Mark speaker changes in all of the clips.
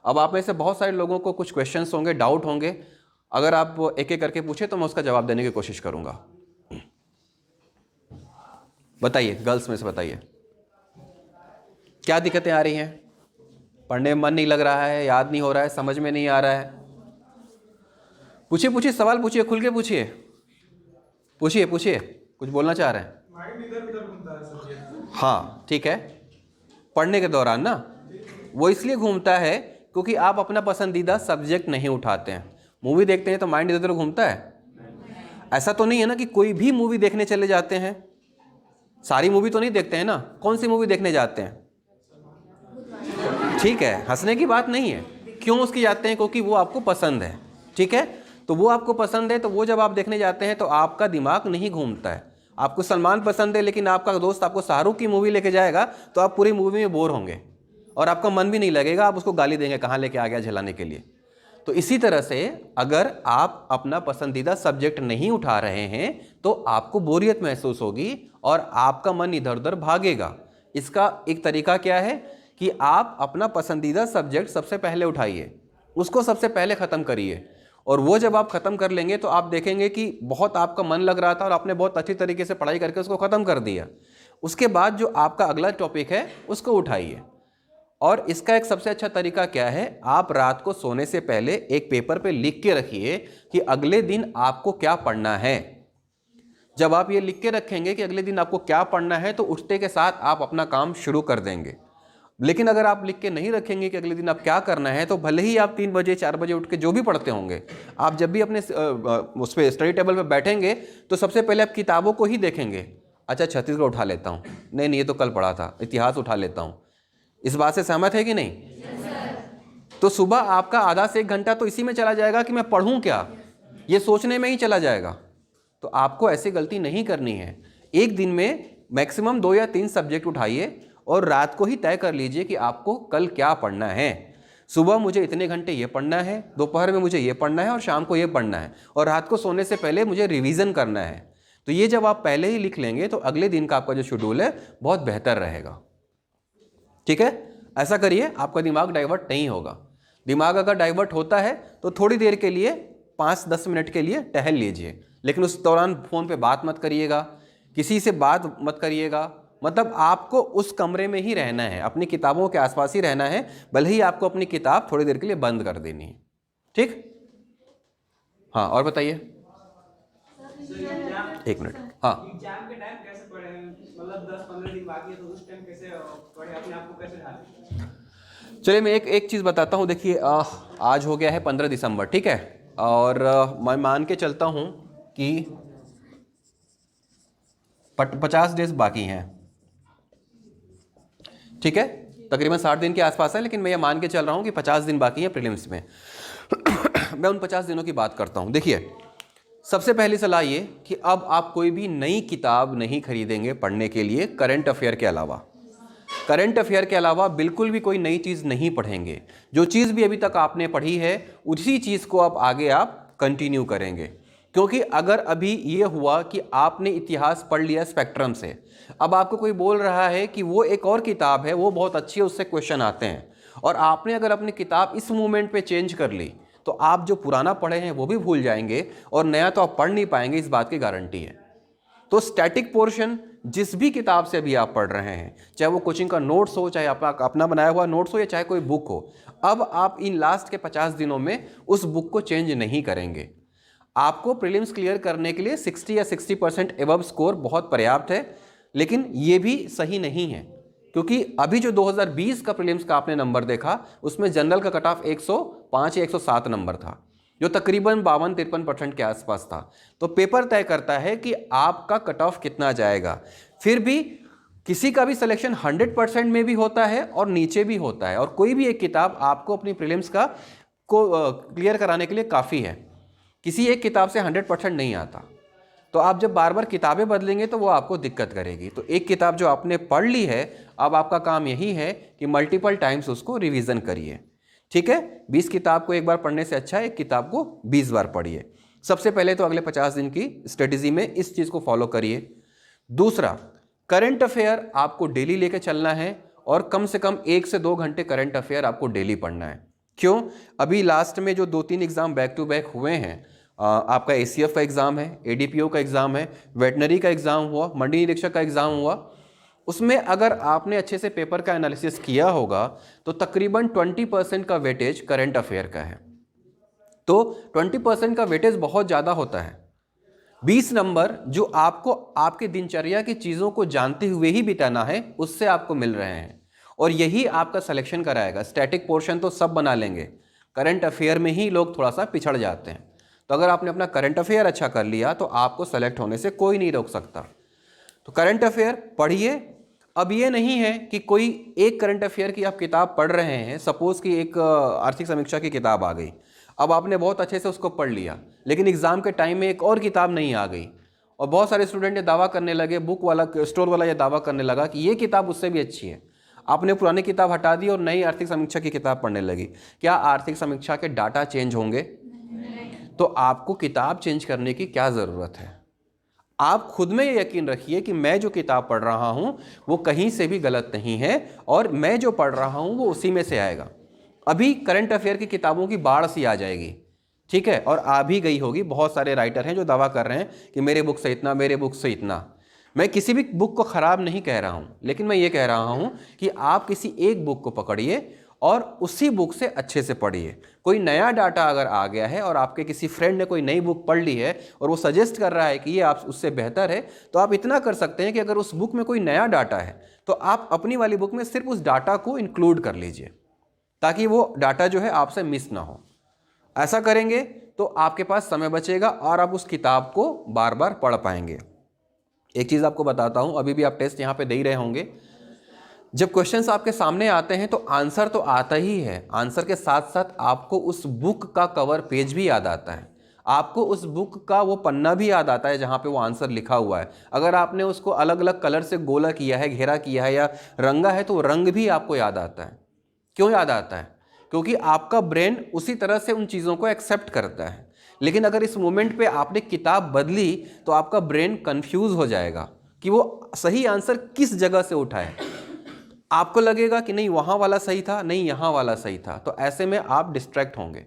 Speaker 1: अब आप में से बहुत सारे लोगों को कुछ क्वेश्चंस होंगे, डाउट होंगे, अगर आप एक एक करके पूछे तो मैं उसका जवाब देने की कोशिश करूंगा। बताइए, गर्ल्स में से बताइए, क्या दिक्कतें आ रही हैं? पढ़ने में मन नहीं लग रहा है, याद नहीं हो रहा है, समझ में नहीं आ रहा है? पूछिए पूछिए, सवाल पूछिए, खुल के पूछिए, पूछिए पूछिए, कुछ बोलना चाह रहे हैं?
Speaker 2: माइंड इधर उधर घूमता है सर ये।
Speaker 1: हाँ ठीक है, पढ़ने के दौरान ना वो इसलिए घूमता है क्योंकि आप अपना पसंदीदा सब्जेक्ट नहीं उठाते हैं। मूवी देखते हैं तो माइंड इधर उधर घूमता है? ऐसा तो नहीं है ना कि कोई भी मूवी देखने चले जाते हैं, सारी मूवी तो नहीं देखते हैं ना। कौन सी मूवी देखने जाते हैं? ठीक है, हंसने की बात नहीं है। क्यों उसकी जाते हैं? क्योंकि वो आपको पसंद है। ठीक है, तो वो आपको पसंद है, तो वो जब आप देखने जाते हैं तो आपका दिमाग नहीं घूमता है। आपको सलमान पसंद है लेकिन आपका दोस्त आपको शाहरुख की मूवी लेके जाएगा तो आप पूरी मूवी में बोर होंगे और आपका मन भी नहीं लगेगा, आप उसको गाली देंगे, कहाँ लेके आ गया झेलाने के लिए। तो इसी तरह से अगर आप अपना पसंदीदा सब्जेक्ट नहीं उठा रहे हैं तो आपको बोरियत महसूस होगी और आपका मन इधर उधर भागेगा। इसका एक तरीका क्या है कि आप अपना पसंदीदा सब्जेक्ट सबसे पहले उठाइए, उसको सबसे पहले ख़त्म करिए, और वो जब आप ख़त्म कर लेंगे तो आप देखेंगे कि बहुत आपका मन लग रहा था और आपने बहुत अच्छी तरीके से पढ़ाई करके उसको ख़त्म कर दिया। उसके बाद जो आपका अगला टॉपिक है उसको उठाइए। और इसका एक सबसे अच्छा तरीका क्या है, आप रात को सोने से पहले एक पेपर पे लिख के रखिए कि अगले दिन आपको क्या पढ़ना है। जब आप ये लिख के रखेंगे कि अगले दिन आपको क्या पढ़ना है तो उठते के साथ आप अपना काम शुरू कर देंगे। लेकिन अगर आप लिख के नहीं रखेंगे कि अगले दिन आप क्या करना है, तो भले ही आप 3 बजे 4 बजे उठ के जो भी पढ़ते होंगे, आप जब भी अपने उस पर स्टडी टेबल पर बैठेंगे तो सबसे पहले आप किताबों को ही देखेंगे। अच्छा, छत्तीसगढ़ उठा लेता हूँ, नहीं ये तो कल पढ़ा था, इतिहास उठा लेता हूँ। इस बात से सहमत है कि नहीं? तो सुबह आपका आधा से 1 घंटा तो इसी में चला जाएगा कि मैं पढ़ूं क्या, ये सोचने में ही चला जाएगा। तो आपको ऐसी गलती नहीं करनी है। एक दिन में मैक्सिमम 2 या 3 सब्जेक्ट उठाइए और रात को ही तय कर लीजिए कि आपको कल क्या पढ़ना है। सुबह मुझे इतने घंटे ये पढ़ना है, दोपहर में मुझे ये पढ़ना है और शाम को ये पढ़ना है, और रात को सोने से पहले मुझे रिवीजन करना है। तो ये जब आप पहले ही लिख लेंगे तो अगले दिन का आपका जो शेड्यूल है बहुत बेहतर रहेगा। ठीक है, ऐसा करिए, आपका दिमाग डाइवर्ट नहीं होगा। दिमाग अगर डाइवर्ट होता है तो थोड़ी देर के लिए 5-10 मिनट के लिए टहल लीजिए, लेकिन उस दौरान फ़ोन पे बात मत करिएगा, किसी से बात मत करिएगा। मतलब आपको उस कमरे में ही रहना है, अपनी किताबों के आसपास ही रहना है, भले ही आपको अपनी किताब थोड़ी देर के लिए बंद कर देनी है। ठीक, हाँ और बताइए। 1 मिनट। हाँ,
Speaker 2: एग्जाम के टाइम कैसे पढ़े, मतलब 10-15 दिन बाकी है तो उस टाइम कैसे पढ़े, अपने आप को कैसे ढालें?
Speaker 1: चलिए मैं एक चीज़ बताता हूँ। देखिए आज हो गया है 15 दिसंबर, ठीक है, और मैं मान के चलता हूँ कि 50 डेज बाकी हैं। ठीक है, तकरीबन 60 दिन के आसपास है, लेकिन मैं ये मान के चल रहा हूँ कि 50 दिन बाकी हैं प्रीलिम्स में। मैं उन 50 दिनों की बात करता हूँ। देखिए, सबसे पहली सलाह ये कि अब आप कोई भी नई किताब नहीं खरीदेंगे पढ़ने के लिए करंट अफेयर के अलावा। करंट अफेयर के अलावा बिल्कुल भी कोई नई चीज़ नहीं पढ़ेंगे। जो चीज़ भी अभी तक आपने पढ़ी है उसी चीज़ को अब आगे आप कंटिन्यू करेंगे। क्योंकि अगर अभी ये हुआ कि आपने इतिहास पढ़ लिया स्पेक्ट्रम से, अब आपको कोई बोल रहा है कि वो एक और किताब है, वो बहुत अच्छी है, उससे क्वेश्चन आते हैं, और आपने अगर अपनी किताब इस मूवमेंट पे चेंज कर ली तो आप जो पुराना पढ़े हैं वो भी भूल जाएंगे और नया तो आप पढ़ नहीं पाएंगे, इस बात की गारंटी है। तो स्टैटिक पोर्शन जिस भी किताब से अभी आप पढ़ रहे हैं, चाहे वो कोचिंग का नोट्स हो, चाहे आपका अपना बनाया हुआ नोट्स हो, या चाहे कोई बुक हो, अब आप इन लास्ट के 50 दिनों में उस बुक को चेंज नहीं करेंगे। आपको प्रीलिम्स क्लियर करने के लिए 60 या 60% एबव स्कोर बहुत पर्याप्त है, लेकिन ये भी सही नहीं है, क्योंकि अभी जो 2020 का प्रीलिम्स का आपने नंबर देखा उसमें जनरल का कट ऑफ 105 या 107 नंबर था, जो तकरीबन 52-53% के आसपास था। तो पेपर तय करता है कि आपका कट ऑफ कितना जाएगा। फिर भी किसी का भी सिलेक्शन 100% में भी होता है और नीचे भी होता है, और कोई भी एक किताब आपको अपनी प्रीलिम्स का को क्लियर कराने के लिए काफ़ी है। किसी एक किताब से 100% नहीं आता। तो आप जब बार बार किताबें बदलेंगे तो वो आपको दिक्कत करेगी। तो एक किताब जो आपने पढ़ ली है, अब आपका काम यही है कि मल्टीपल टाइम्स उसको रिवीजन करिए। ठीक है, 20 किताब को एक बार पढ़ने से अच्छा है एक किताब को 20 बार पढ़िए। सबसे पहले तो अगले 50 दिन की स्ट्रेटेजी में इस चीज़ को फॉलो करिए। दूसरा, करंट अफेयर आपको डेली लेके चलना है, और कम से कम 1 से 2 घंटे करंट अफेयर आपको डेली पढ़ना है। क्यों? अभी लास्ट में जो 2-3 एग्ज़ाम बैक टू बैक हुए हैं, आपका ACF का एग्ज़ाम है, ADPO का एग्ज़ाम है, वेटनरी का एग्ज़ाम हुआ, मंडी निरीक्षक का एग्ज़ाम हुआ, उसमें अगर आपने अच्छे से पेपर का एनालिसिस किया होगा तो तकरीबन 20% का वेटेज करंट अफेयर का है। तो 20% का वेटेज बहुत ज़्यादा होता है। 20 नंबर जो आपको आपके दिनचर्या की चीज़ों को जानते हुए ही बिताना है, उससे आपको मिल रहे हैं, और यही आपका सिलेक्शन कराएगा। स्टैटिक पोर्शन तो सब बना लेंगे, करंट अफेयर में ही लोग थोड़ा सा पिछड़ जाते हैं। तो अगर आपने अपना करंट अफेयर अच्छा कर लिया तो आपको सेलेक्ट होने से कोई नहीं रोक सकता। तो करंट अफेयर पढ़िए। अब ये नहीं है कि कोई एक करंट अफेयर की आप किताब पढ़ रहे हैं, सपोज़ कि एक आर्थिक समीक्षा की किताब आ गई, अब आपने बहुत अच्छे से उसको पढ़ लिया, लेकिन एग्ज़ाम के टाइम में एक और किताब नहीं आ गई, और बहुत सारे स्टूडेंट ये दावा करने लगे, बुक वाला स्टोर वाला ये दावा करने लगा कि ये किताब उससे भी अच्छी है। आपने पुरानी किताब हटा दी और नई आर्थिक समीक्षा की किताब पढ़ने लगी। क्या आर्थिक समीक्षा के डाटा चेंज होंगे? तो आपको किताब चेंज करने की क्या ज़रूरत है? आप खुद में ये यकीन रखिए कि मैं जो किताब पढ़ रहा हूँ वो कहीं से भी गलत नहीं है, और मैं जो पढ़ रहा हूँ वो उसी में से आएगा। अभी करंट अफेयर की किताबों की बाढ़ सी आ जाएगी, ठीक है, और आ भी गई होगी। बहुत सारे राइटर हैं जो दावा कर रहे हैं कि मेरे बुक से इतना, मेरे बुक से इतना। मैं किसी भी बुक को ख़राब नहीं कह रहा हूँ, लेकिन मैं ये कह रहा हूँ कि आप किसी एक बुक को पकड़िए और उसी बुक से अच्छे से पढ़िए। कोई नया डाटा अगर आ गया है और आपके किसी फ्रेंड ने कोई नई बुक पढ़ ली है और वो सजेस्ट कर रहा है कि ये आप उससे बेहतर है, तो आप इतना कर सकते हैं कि अगर उस बुक में कोई नया डाटा है तो आप अपनी वाली बुक में सिर्फ उस डाटा को इंक्लूड कर लीजिए, ताकि वो डाटा जो है आपसे मिस ना हो। ऐसा करेंगे तो आपके पास समय बचेगा और आप उस किताब को बार बार पढ़ पाएंगे। एक चीज़ आपको बताता हूँ, अभी भी आप टेस्ट यहाँ पे दे ही रहे होंगे, जब क्वेश्चंस आपके सामने आते हैं तो आंसर तो आता ही है, आंसर के साथ साथ आपको उस बुक का कवर पेज भी याद आता है, आपको उस बुक का वो पन्ना भी याद आता है जहाँ पे वो आंसर लिखा हुआ है। अगर आपने उसको अलग अलग कलर से गोला किया है, घेरा किया है या रंगा है, तो रंग भी आपको याद आता है। क्यों याद आता है? क्योंकि आपका ब्रेन उसी तरह से उन चीज़ों को एक्सेप्ट करता है। लेकिन अगर इस मोमेंट पे आपने किताब बदली तो आपका ब्रेन कंफ्यूज हो जाएगा कि वो सही आंसर किस जगह से उठाए। आपको लगेगा कि नहीं वहाँ वाला सही था, नहीं यहाँ वाला सही था, तो ऐसे में आप डिस्ट्रैक्ट होंगे।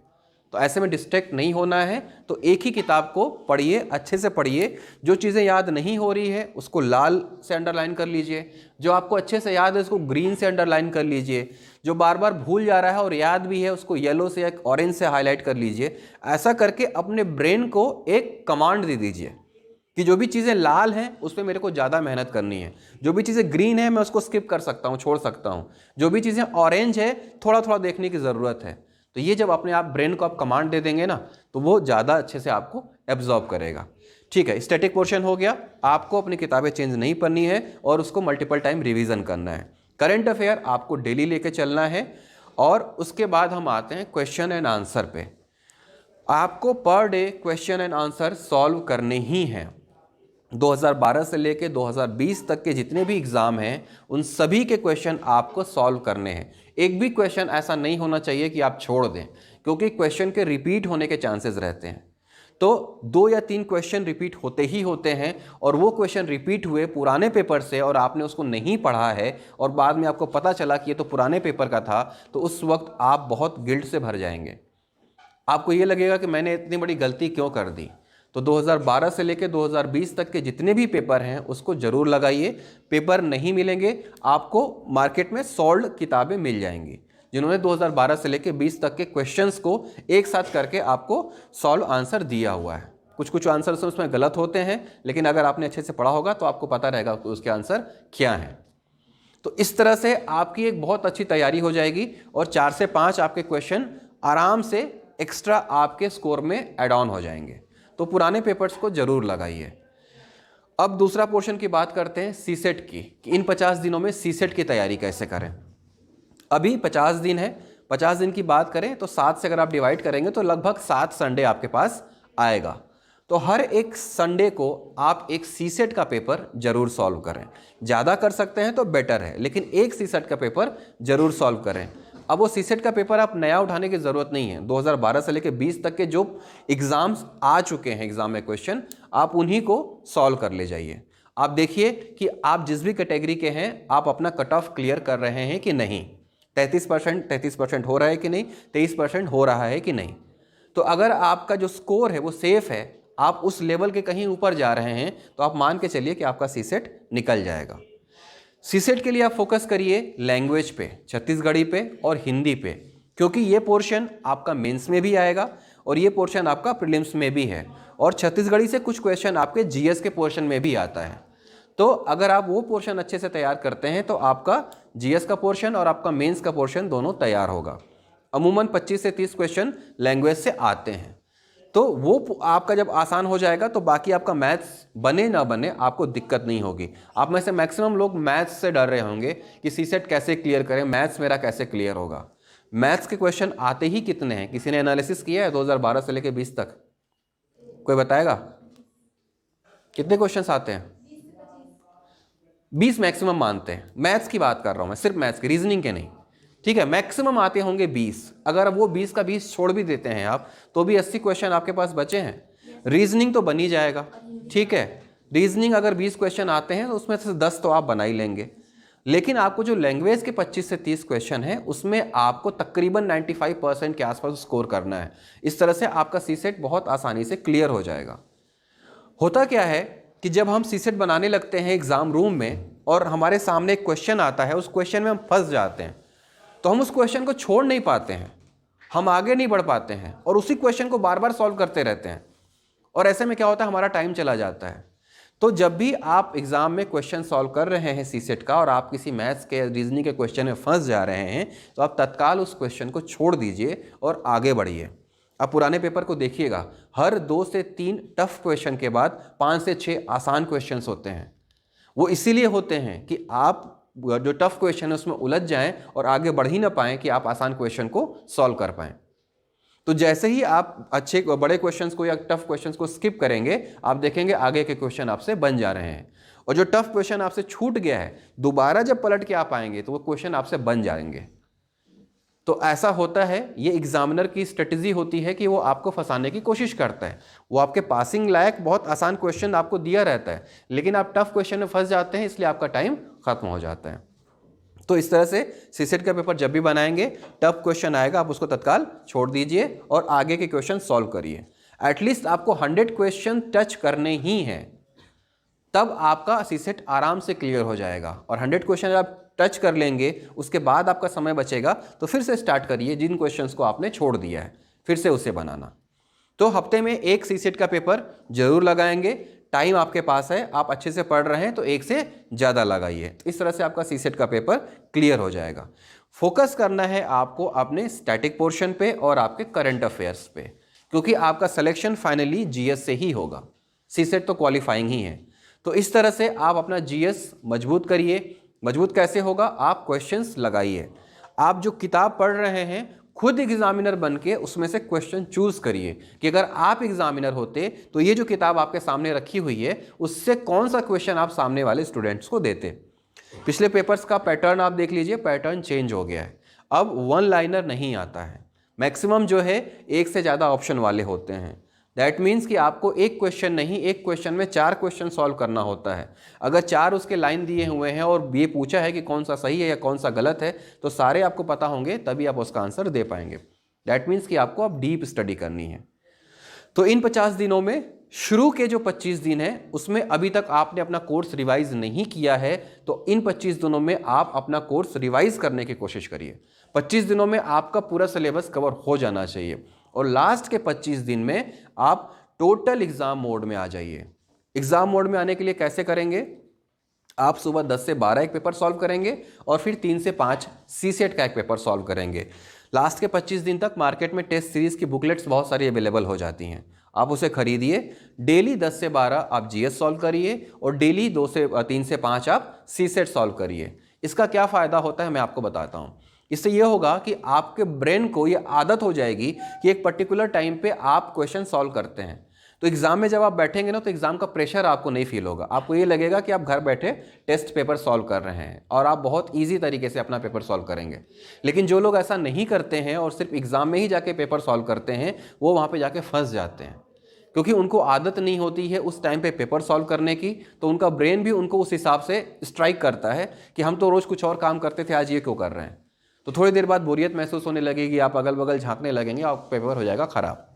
Speaker 1: तो ऐसे में डिस्ट्रैक्ट नहीं होना है तो एक ही किताब को पढ़िए, अच्छे से पढ़िए। जो चीज़ें याद नहीं हो रही है उसको लाल से अंडरलाइन कर लीजिए, जो आपको अच्छे से याद है उसको ग्रीन से अंडरलाइन कर लीजिए, जो बार बार भूल जा रहा है और याद भी है उसको येलो से या ऑरेंज से हाईलाइट कर लीजिए। ऐसा करके अपने ब्रेन को एक कमांड दे दीजिए कि जो भी चीज़ें लाल हैं उस पर मेरे को ज़्यादा मेहनत करनी है, जो भी चीज़ें ग्रीन है मैं उसको स्किप कर सकता हूँ, छोड़ सकता हूँ, जो भी चीज़ें ऑरेंज है थोड़ा थोड़ा देखने की ज़रूरत है। तो ये जब अपने आप ब्रेन को आप कमांड दे देंगे ना तो वो ज़्यादा अच्छे से आपको एब्जॉर्ब करेगा। ठीक है, स्टैटिक पोर्शन हो गया। आपको अपनी किताबें चेंज नहीं करनी है और उसको मल्टीपल टाइम रिवीजन करना है। करंट अफेयर आपको डेली लेके चलना है। और उसके बाद हम आते हैं क्वेश्चन एंड आंसर पे। आपको per day question and answer solve करने ही हैं। 2012 से लेके 2020 तक के जितने भी एग्ज़ाम हैं उन सभी के क्वेश्चन आपको सॉल्व करने हैं। एक भी क्वेश्चन ऐसा नहीं होना चाहिए कि आप छोड़ दें, क्योंकि क्वेश्चन के रिपीट होने के चांसेस रहते हैं। तो 2 या 3 क्वेश्चन रिपीट होते ही होते हैं, और वो क्वेश्चन रिपीट हुए पुराने पेपर से और आपने उसको नहीं पढ़ा है और बाद में आपको पता चला कि ये तो पुराने पेपर का था, तो उस वक्त आप बहुत गिल्ट से भर जाएंगे। आपको ये लगेगा कि मैंने इतनी बड़ी गलती क्यों कर दी। तो 2012 से लेकर 2020 तक के जितने भी पेपर हैं उसको ज़रूर लगाइए। पेपर नहीं मिलेंगे आपको, मार्केट में सॉल्व्ड किताबें मिल जाएंगी जिन्होंने 2012 से लेकर 20 तक के क्वेश्चंस को एक साथ करके आपको सॉल्व आंसर दिया हुआ है। कुछ कुछ आंसर्स उसमें गलत होते हैं, लेकिन अगर आपने अच्छे से पढ़ा होगा तो आपको पता रहेगा कि उसके आंसर क्या हैं। तो इस तरह से आपकी एक बहुत अच्छी तैयारी हो जाएगी और 4 से 5 आपके क्वेश्चन आराम से एक्स्ट्रा आपके स्कोर में ऐड ऑन हो जाएंगे। तो पुराने पेपर्स को जरूर लगाइए। अब दूसरा पोर्शन की बात करते हैं सीसेट की, कि इन 50 दिनों में सीसेट की तैयारी कैसे करें। अभी 50 दिन है। 50 दिन की बात करें तो 7 से अगर आप डिवाइड करेंगे तो लगभग 7 संडे आपके पास आएगा। तो हर एक संडे को आप एक सीसेट का पेपर जरूर सॉल्व करें। ज़्यादा कर सकते हैं तो बेटर है, लेकिन एक सीसेट का पेपर जरूर सॉल्व करें। अब वो सीसेट का पेपर आप नया उठाने की ज़रूरत नहीं है। 2012 से लेकर 20 तक के जो एग्ज़ाम्स आ चुके हैं एग्ज़ाम में क्वेश्चन, आप उन्हीं को सॉल्व कर ले जाइए। आप देखिए कि आप जिस भी कैटेगरी के हैं आप अपना कट ऑफ क्लियर कर रहे हैं कि नहीं। 33% हो रहा है कि नहीं, 23% हो रहा है कि नहीं। तो अगर आपका जो स्कोर है वो सेफ है, आप उस लेवल के कहीं ऊपर जा रहे हैं, तो आप मान के चलिए कि आपका सीसेट निकल जाएगा। सीसेट के लिए आप फोकस करिए लैंग्वेज पे, छत्तीसगढ़ी पे और हिंदी पे, क्योंकि ये पोर्शन आपका मेंस में भी आएगा और ये पोर्शन आपका प्रीलिम्स में भी है, और छत्तीसगढ़ी से कुछ क्वेश्चन आपके जीएस के पोर्शन में भी आता है। तो अगर आप वो पोर्शन अच्छे से तैयार करते हैं तो आपका जीएस का पोर्शन और आपका मेंस का पोर्शन दोनों तैयार होगा। अमूमन 25 से 30 क्वेश्चन लैंग्वेज से आते हैं, तो वो आपका जब आसान हो जाएगा तो बाकी आपका मैथ्स बने ना बने आपको दिक्कत नहीं होगी। आप में से मैक्सिमम लोग मैथ्स से डर रहे होंगे कि सीसेट कैसे क्लियर करें, मैथ्स मेरा कैसे क्लियर होगा। मैथ्स के क्वेश्चन आते ही कितने हैं, किसी ने एनालिसिस किया है 2012 से लेकर 20 तक? कोई बताएगा कितने क्वेश्चंस आते हैं? 20 मैक्सिमम मानते हैं। मैथ्स की बात कर रहा हूं मैं, सिर्फ मैथ्स की, रीजनिंग के नहीं, ठीक है। मैक्सिमम आते होंगे 20। अगर वो 20 का 20 छोड़ भी देते हैं आप, तो भी 80 क्वेश्चन आपके पास बचे हैं। रीजनिंग तो बन ही जाएगा, ठीक है। रीजनिंग अगर 20 क्वेश्चन आते हैं तो उसमें से 10 तो आप बना ही लेंगे। लेकिन आपको जो लैंग्वेज के 25 से 30 क्वेश्चन है उसमें आपको तकरीबन 95% के आसपास स्कोर करना है। इस तरह से आपका सीसेट बहुत आसानी से क्लियर हो जाएगा। होता क्या है कि जब हम सीसेट बनाने लगते हैं एग्जाम रूम में और हमारे सामने एक क्वेश्चन आता है, उस क्वेश्चन में हम फंस जाते हैं, तो हम उस क्वेश्चन को छोड़ नहीं पाते हैं, हम आगे नहीं बढ़ पाते हैं और उसी क्वेश्चन को बार बार सॉल्व करते रहते हैं, और ऐसे में क्या होता है, हमारा टाइम चला जाता है। तो जब भी आप एग्जाम में क्वेश्चन सॉल्व कर रहे हैं सीसेट का और आप किसी मैथ्स के रीजनिंग के क्वेश्चन में फंस जा रहे हैं, तो आप तत्काल उस क्वेश्चन को छोड़ दीजिए और आगे बढ़िए। आप पुराने पेपर को देखिएगा, हर 2 से 3 टफ क्वेश्चन के बाद 5 से 6 आसान क्वेश्चंस होते हैं। वो इसीलिए होते हैं कि आप जो टफ क्वेश्चन है उसमें उलझ जाएं और आगे बढ़ ही ना पाएं कि आप आसान क्वेश्चन को सॉल्व कर पाएं। तो जैसे ही आप अच्छे बड़े क्वेश्चंस को या टफ क्वेश्चंस को स्किप करेंगे, आप देखेंगे आगे के क्वेश्चन आपसे बन जा रहे हैं, और जो टफ क्वेश्चन आपसे छूट गया है दोबारा जब पलट के आप आएंगे तो वो क्वेश्चन आपसे बन जाएंगे। तो ऐसा होता है, ये एग्जामिनर की स्ट्रेटजी होती है कि वो आपको फंसाने की कोशिश करता है। वो आपके पासिंग लायक बहुत आसान क्वेश्चन आपको दिया रहता है, लेकिन आप टफ क्वेश्चन में फंस जाते हैं, इसलिए आपका टाइम खत्म हो जाता है। तो इस तरह से सीसेट का पेपर जब भी बनाएंगे, टफ क्वेश्चन आएगा आप उसको तत्काल छोड़ दीजिए और आगे के क्वेश्चन सॉल्व करिए। एटलीस्ट आपको 100 क्वेश्चन टच करने ही हैं, तब आपका सीसेट आराम से क्लियर हो जाएगा। और 100 क्वेश्चन आप टच कर लेंगे, उसके बाद आपका समय बचेगा तो फिर से स्टार्ट करिए जिन क्वेश्चंस को आपने छोड़ दिया है, फिर से उसे बनाना। तो हफ्ते में एक सीसेट का पेपर जरूर लगाएंगे। टाइम आपके पास है, आप अच्छे से पढ़ रहे हैं तो एक से ज़्यादा लगाइए। इस तरह से आपका सीसेट का पेपर क्लियर हो जाएगा। फोकस करना है आपको अपने स्टैटिक पोर्शन पे और आपके करंट अफेयर्स पे, क्योंकि आपका सिलेक्शन फाइनली जीएस से ही होगा। सीसेट तो क्वालिफाइंग ही है। तो इस तरह से आप अपना जीएस मजबूत करिए। मजबूत कैसे होगा? आप क्वेश्चंस लगाइए। आप जो किताब पढ़ रहे हैं खुद एग्जामिनर बन के उसमें से क्वेश्चन चूज करिए कि अगर आप एग्जामिनर होते तो ये जो किताब आपके सामने रखी हुई है उससे कौन सा क्वेश्चन आप सामने वाले स्टूडेंट्स को देते। पिछले पेपर्स का पैटर्न आप देख लीजिए, पैटर्न चेंज हो गया है। अब 1 लाइनर नहीं आता है, मैक्सिमम जो है 1 से ज़्यादा ऑप्शन वाले होते हैं। दैट मीन्स कि आपको एक क्वेश्चन नहीं, एक क्वेश्चन में 4 क्वेश्चन सॉल्व करना होता है। अगर 4 उसके लाइन दिए हुए हैं और ये पूछा है कि कौन सा सही है या कौन सा गलत है, तो सारे आपको पता होंगे तभी आप उसका आंसर दे पाएंगे। दैट मीन्स कि आपको अब डीप स्टडी करनी है। तो इन 50 दिनों में शुरू के जो 25 दिन हैं उसमें अभी तक आपने अपना कोर्स रिवाइज नहीं किया है, तो इन 25 दिनों में आप अपना कोर्स रिवाइज करने की कोशिश करिए। 25 दिनों में आपका पूरा सिलेबस कवर हो जाना चाहिए और लास्ट के 25 दिन में आप टोटल एग्जाम मोड में आ जाइए। एग्जाम मोड में आने के लिए कैसे करेंगे? आप सुबह 10 से 12 एक पेपर सॉल्व करेंगे और फिर 3 से 5 सीसेट का एक पेपर सॉल्व करेंगे। लास्ट के 25 दिन तक मार्केट में टेस्ट सीरीज की बुकलेट्स बहुत सारी अवेलेबल हो जाती हैं, आप उसे खरीदिए। डेली 10 से 12 आप जीएस सॉल्व करिए और डेली 3 से 5 आप सीसेट सॉल्व करिए। इसका क्या फ़ायदा होता है मैं आपको बताता हूँ। इससे यह होगा कि आपके ब्रेन को ये आदत हो जाएगी कि एक पर्टिकुलर टाइम पे आप क्वेश्चन सॉल्व करते हैं। तो एग्जाम में जब आप बैठेंगे ना तो एग्जाम का प्रेशर आपको नहीं फील होगा। आपको ये लगेगा कि आप घर बैठे टेस्ट पेपर सॉल्व कर रहे हैं और आप बहुत ईजी तरीके से अपना पेपर सॉल्व करेंगे। लेकिन जो लोग ऐसा नहीं करते हैं और सिर्फ एग्जाम में ही जाके पेपर सॉल्व करते हैं, वो वहाँ पर जाके फंस जाते हैं, क्योंकि उनको आदत नहीं होती है उस टाइम पे पेपर सॉल्व करने की। तो उनका ब्रेन भी उनको उस हिसाब से स्ट्राइक करता है कि हम तो रोज़ कुछ और काम करते थे, आज ये क्यों कर रहे हैं। तो थोड़ी देर बाद बोरियत महसूस होने लगेगी, आप अगल बगल झांकने लगेंगे, आपका पेपर हो जाएगा ख़राब।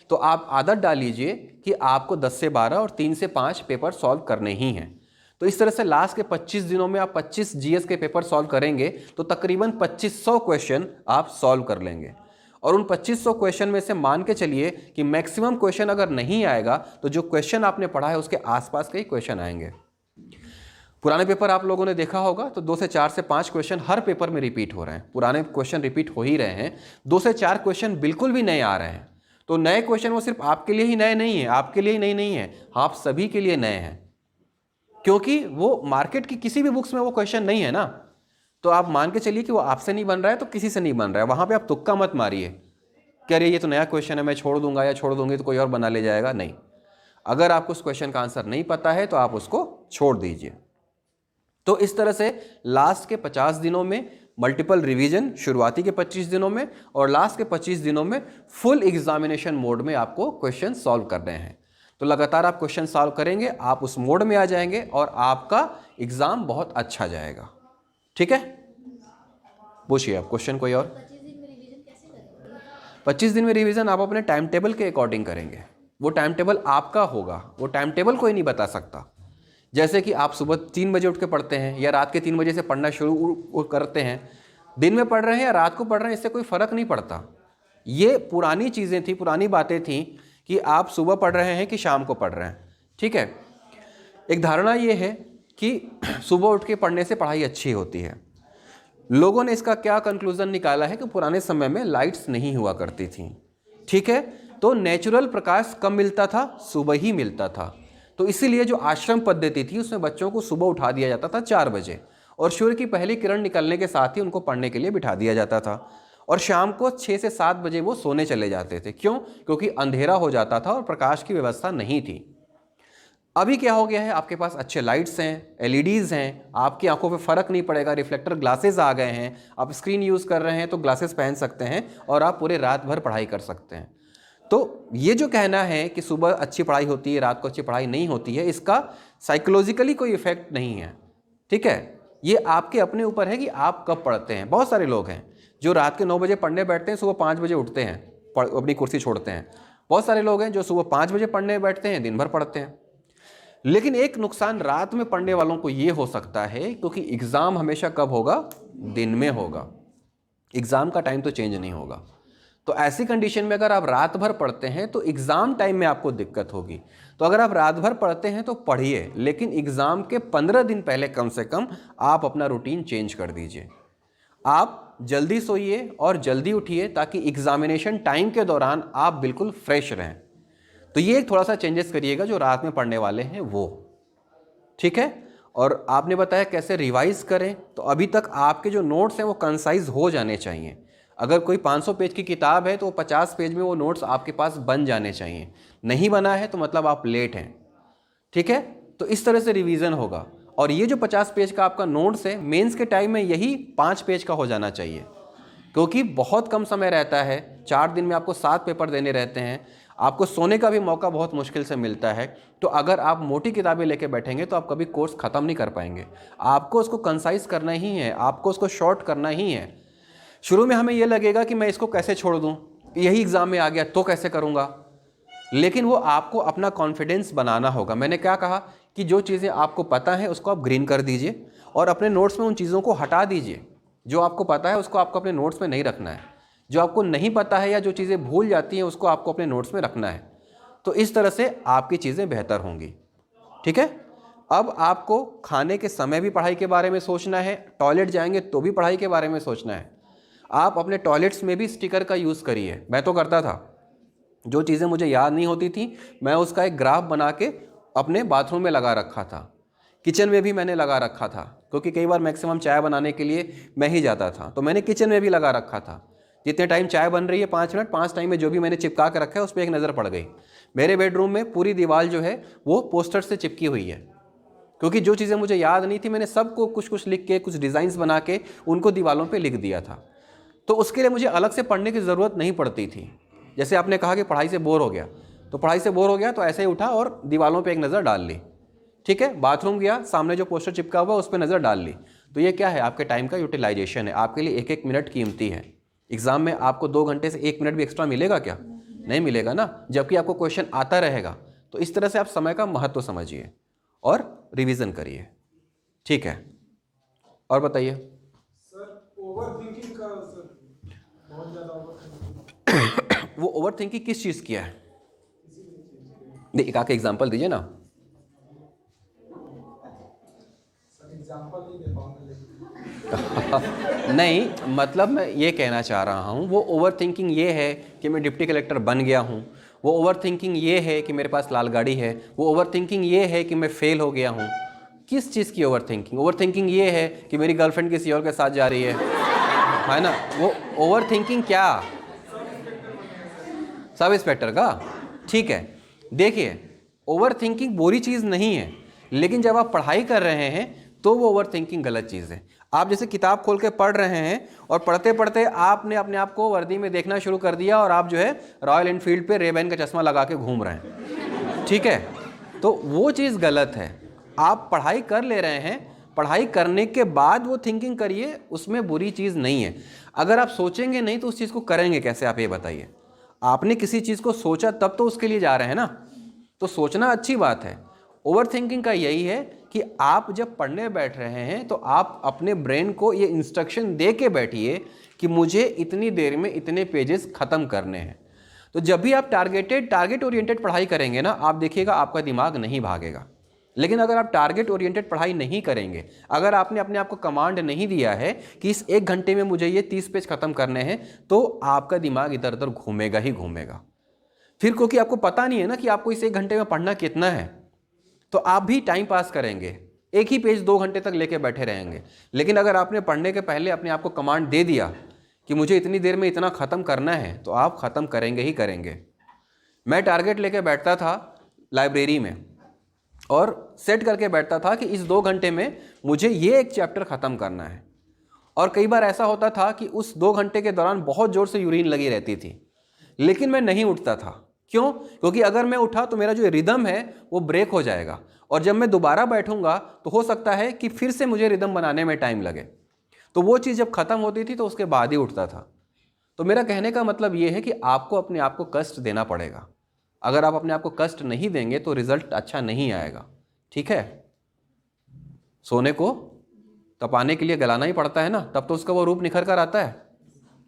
Speaker 1: तो आप आदत डाल लीजिए कि आपको 10 से 12 और 3 से 5 पेपर सॉल्व करने ही हैं। तो इस तरह से लास्ट के 25 दिनों में आप 25 जीएस के पेपर सॉल्व करेंगे तो तकरीबन 2500 क्वेश्चन आप सॉल्व कर लेंगे। और उन 2500 क्वेश्चन में से मान के चलिए कि मैक्सिमम क्वेश्चन अगर नहीं आएगा तो जो क्वेश्चन आपने पढ़ा है उसके आसपास के ही क्वेश्चन आएंगे। पुराने पेपर आप लोगों ने देखा होगा तो 2 से 4 से 5 क्वेश्चन हर पेपर में रिपीट हो रहे हैं, पुराने क्वेश्चन रिपीट हो ही रहे हैं। 2 से 4 क्वेश्चन बिल्कुल भी नए आ रहे हैं। तो नए क्वेश्चन वो सिर्फ आपके लिए ही नए नहीं है, आपके लिए ही नए नहीं है, आप सभी के लिए नए हैं, क्योंकि वो मार्केट की किसी भी बुक्स में वो क्वेश्चन नहीं है ना। तो आप मान के चलिए कि वो आपसे नहीं बन रहा है तो किसी से नहीं बन रहा है, वहाँ पे आप तुक्का मत मारिए कि अरे ये तो नया क्वेश्चन है, मैं छोड़ दूंगा या छोड़ दूंगी तो कोई और बना ले जाएगा। नहीं, अगर आपको उस क्वेश्चन का आंसर नहीं पता है तो आप उसको छोड़ दीजिए। तो इस तरह से लास्ट के 50 दिनों में मल्टीपल रिवीजन, शुरुआती के 25 दिनों में और लास्ट के 25 दिनों में फुल एग्जामिनेशन मोड में आपको क्वेश्चन सॉल्व करने हैं। तो लगातार आप क्वेश्चन सॉल्व करेंगे, आप उस मोड में आ जाएंगे और आपका एग्जाम बहुत अच्छा जाएगा। ठीक है, पूछिए आप क्वेश्चन कोई और। 25 दिन में रिवीजन आप अपने टाइम टेबल के अकॉर्डिंग करेंगे, वो टाइम टेबल आपका होगा, वो टाइम टेबल कोई नहीं बता सकता। जैसे कि आप सुबह 3 बजे उठ के पढ़ते हैं या रात के 3 बजे से पढ़ना शुरू करते हैं, दिन में पढ़ रहे हैं या रात को पढ़ रहे हैं, इससे कोई फ़र्क नहीं पड़ता। ये पुरानी चीज़ें थी, पुरानी बातें थी कि आप सुबह पढ़ रहे हैं कि शाम को पढ़ रहे हैं। ठीक है, एक धारणा ये है कि सुबह उठ के पढ़ने से पढ़ाई अच्छी होती है। लोगों ने इसका क्या कंक्लूजन निकाला है कि पुराने समय में लाइट्स नहीं हुआ करती थी। ठीक है, तो नेचुरल प्रकाश कम मिलता था, सुबह ही मिलता था। तो इसीलिए जो आश्रम पद्धति थी उसमें बच्चों को सुबह उठा दिया जाता था 4 बजे और सूर्य की पहली किरण निकलने के साथ ही उनको पढ़ने के लिए बिठा दिया जाता था और शाम को 6 से 7 बजे वो सोने चले जाते थे। क्यों? क्योंकि अंधेरा हो जाता था और प्रकाश की व्यवस्था नहीं थी। अभी क्या हो गया है, आपके पास अच्छे लाइट्स हैं, एलईडीज़ हैं, आपकी आंखों पे फ़र्क नहीं पड़ेगा, रिफ्लेक्टर ग्लासेस आ गए हैं, आप स्क्रीन यूज़ कर रहे हैं तो ग्लासेस पहन सकते हैं और आप पूरे रात भर पढ़ाई कर सकते हैं। तो ये जो कहना है कि सुबह अच्छी पढ़ाई होती है, रात को अच्छी पढ़ाई नहीं होती है, इसका साइकोलॉजिकली कोई इफेक्ट नहीं है। ठीक है, ये आपके अपने ऊपर है कि आप कब पढ़ते हैं। बहुत सारे लोग हैं जो रात के 9 बजे पढ़ने बैठते हैं, सुबह 5 बजे उठते हैं, अपनी कुर्सी छोड़ते हैं। बहुत सारे लोग हैं जो सुबह 5 बजे पढ़ने बैठते हैं, दिन भर पढ़ते हैं। लेकिन एक नुकसान रात में पढ़ने वालों को ये हो सकता है, क्योंकि एग्ज़ाम हमेशा कब होगा? दिन में होगा। एग्ज़ाम का टाइम तो चेंज नहीं होगा। तो ऐसी कंडीशन में अगर आप रात भर पढ़ते हैं तो एग्ज़ाम टाइम में आपको दिक्कत होगी। तो अगर आप रात भर पढ़ते हैं तो पढ़िए, लेकिन एग्ज़ाम के 15 दिन पहले कम से कम आप अपना रूटीन चेंज कर दीजिए। आप जल्दी सोइए और जल्दी उठिए ताकि एग्ज़ामिनेशन टाइम के दौरान आप बिल्कुल फ्रेश रहें। तो ये एक थोड़ा सा चेंजेस करिएगा जो रात में पढ़ने वाले हैं वो। ठीक है, और आपने बताया कैसे रिवाइज करें, तो अभी तक आपके जो नोट्स हैं वो कंसाइज हो जाने चाहिए। अगर कोई 500 पेज की किताब है तो 50 पेज में वो नोट्स आपके पास बन जाने चाहिए। नहीं बना है तो मतलब आप लेट हैं। ठीक है, तो इस तरह से रिवीजन होगा। और ये जो 50 पेज का आपका नोट्स है, मेंस के टाइम में यही 5 पेज का हो जाना चाहिए, क्योंकि बहुत कम समय रहता है। 4 दिन में आपको 7 पेपर देने रहते हैं, आपको सोने का भी मौका बहुत मुश्किल से मिलता है। तो अगर आप मोटी किताबें लेके बैठेंगे तो आप कभी कोर्स ख़त्म नहीं कर पाएंगे। आपको उसको कंसाइज करना ही है, आपको उसको शॉर्ट करना ही है। शुरू में हमें यह लगेगा कि मैं इसको कैसे छोड़ दूं, यही एग्ज़ाम में आ गया तो कैसे करूंगा, लेकिन वो आपको अपना कॉन्फिडेंस बनाना होगा। मैंने क्या कहा कि जो चीज़ें आपको पता है उसको आप ग्रीन कर दीजिए और अपने नोट्स में उन चीज़ों को हटा दीजिए। जो आपको पता है उसको आपको अपने नोट्स में नहीं रखना है, जो आपको नहीं पता है या जो चीज़ें भूल जाती हैं उसको आपको अपने नोट्स में रखना है। तो इस तरह से आपकी चीज़ें बेहतर होंगी। ठीक है, अब आपको खाने के समय भी पढ़ाई के बारे में सोचना है, टॉयलेट जाएंगे तो भी पढ़ाई के बारे में सोचना है। आप अपने टॉयलेट्स में भी स्टिकर का यूज़ करिए। मैं तो करता था, जो चीज़ें मुझे याद नहीं होती थी मैं उसका एक ग्राफ बना के अपने बाथरूम में लगा रखा था। किचन में भी मैंने लगा रखा था, क्योंकि कई बार मैक्सिमम चाय बनाने के लिए मैं ही जाता था, तो मैंने किचन में भी लगा रखा था। जितने टाइम चाय बन रही है 5 मिनट, 5 टाइम में जो भी मैंने चिपका के रखा है उस पर एक नज़र पड़ गई। मेरे बेडरूम में पूरी दीवार जो है वो पोस्टर से चिपकी हुई है, क्योंकि जो चीज़ें मुझे याद नहीं थी मैंने सबको कुछ कुछ लिख के, कुछ डिज़ाइंस बना के उनको दीवारों पे लिख दिया था। तो उसके लिए मुझे अलग से पढ़ने की ज़रूरत नहीं पड़ती थी। जैसे आपने कहा कि पढ़ाई से बोर हो गया, तो पढ़ाई से बोर हो गया तो ऐसे ही उठा और दीवारों पे एक नज़र डाल ली। ठीक है, बाथरूम गया, सामने जो पोस्टर चिपका हुआ उस पर नज़र डाल ली। तो ये क्या है, आपके टाइम का यूटिलाइजेशन है। आपके लिए एक एक मिनट कीमती है। एग्ज़ाम में आपको 2 घंटे से 1 मिनट भी एक्स्ट्रा मिलेगा क्या? नहीं मिलेगा ना, जबकि आपको क्वेश्चन आता रहेगा। तो इस तरह से आप समय का महत्व समझिए और रिवीजन करिए, ठीक है। और बताइए
Speaker 3: सर, ओवरथिंकिंग का सर बहुत ज़्यादा ओवरथिंकिंग।
Speaker 1: वो ओवर थिंकिंग किस चीज़ किया है? एक आके एग्जाम्पल दीजिए ना।
Speaker 3: सर एग्जांपल नहीं दे पाऊंगा लेकिन
Speaker 1: नहीं, मतलब मैं ये कहना चाह रहा हूँ, वो ओवर थिंकिंग ये है कि मैं डिप्टी कलेक्टर बन गया हूँ, वो ओवर थिंकिंग ये है कि मेरे पास लाल गाड़ी है, वो ओवर थिंकिंग ये है कि मैं फेल हो गया हूँ। किस चीज़ की ओवर थिंकिंग? ओवर थिंकिंग ये है कि मेरी गर्लफ्रेंड किसी और के साथ जा रही है ना। वो ओवर थिंकिंग क्या? सब इंस्पेक्टर का, ठीक है। देखिए, ओवर थिंकिंग बुरी चीज़ नहीं है, लेकिन जब आप पढ़ाई कर रहे हैं तो वो ओवर थिंकिंग गलत चीज़ है। आप जैसे किताब खोल के पढ़ रहे हैं और पढ़ते पढ़ते आपने अपने आप को वर्दी में देखना शुरू कर दिया और आप जो है रॉयल एनफील्ड पे रेबैन का चश्मा लगा के घूम रहे हैं, ठीक है, तो वो चीज़ गलत है। आप पढ़ाई कर ले रहे हैं, पढ़ाई करने के बाद वो थिंकिंग करिए, उसमें बुरी चीज़ नहीं है। अगर आप सोचेंगे नहीं तो उस चीज़ को करेंगे कैसे, आप ये बताइए। आपने किसी चीज़ को सोचा तब तो उसके लिए जा रहे हैं ना, तो सोचना अच्छी बात है। ओवर थिंकिंग का यही है कि आप जब पढ़ने बैठ रहे हैं तो आप अपने ब्रेन को ये इंस्ट्रक्शन दे के बैठिए कि मुझे इतनी देर में इतने पेजेस ख़त्म करने हैं। तो जब भी आप टारगेट ओरिएंटेड पढ़ाई करेंगे ना, आप देखिएगा आपका दिमाग नहीं भागेगा। लेकिन अगर आप टारगेट ओरिएंटेड पढ़ाई नहीं करेंगे, अगर आपने अपने आप को कमांड नहीं दिया है कि इस 1 घंटे में मुझे ये 30 पेज ख़त्म करने हैं, तो आपका दिमाग इधर उधर घूमेगा ही घूमेगा। फिर क्योंकि आपको पता नहीं है ना कि आपको इस 1 घंटे में पढ़ना कितना है, तो आप भी टाइम पास करेंगे, एक ही पेज 2 घंटे तक लेके बैठे रहेंगे। लेकिन अगर आपने पढ़ने के पहले अपने आप को कमांड दे दिया कि मुझे इतनी देर में इतना ख़त्म करना है, तो आप ख़त्म करेंगे ही करेंगे। मैं टारगेट लेके बैठता था लाइब्रेरी में और सेट करके बैठता था कि इस 2 घंटे में मुझे ये एक चैप्टर ख़त्म करना है। और कई बार ऐसा होता था कि उस 2 घंटे के दौरान बहुत ज़ोर से यूरिन लगी रहती थी, लेकिन मैं नहीं उठता था। क्यों? क्योंकि अगर मैं उठा तो मेरा जो रिदम है वो ब्रेक हो जाएगा, और जब मैं दोबारा बैठूंगा तो हो सकता है कि फिर से मुझे रिदम बनाने में टाइम लगे। तो वो चीज़ जब ख़त्म होती थी तो उसके बाद ही उठता था। तो मेरा कहने का मतलब ये है कि आपको अपने आप को कष्ट देना पड़ेगा। अगर आप अपने आप को कष्ट नहीं देंगे तो रिजल्ट अच्छा नहीं आएगा, ठीक है। सोने को तपाने के लिए गलाना ही पड़ता है ना, तब तो उसका वो रूप निखर कर आता है,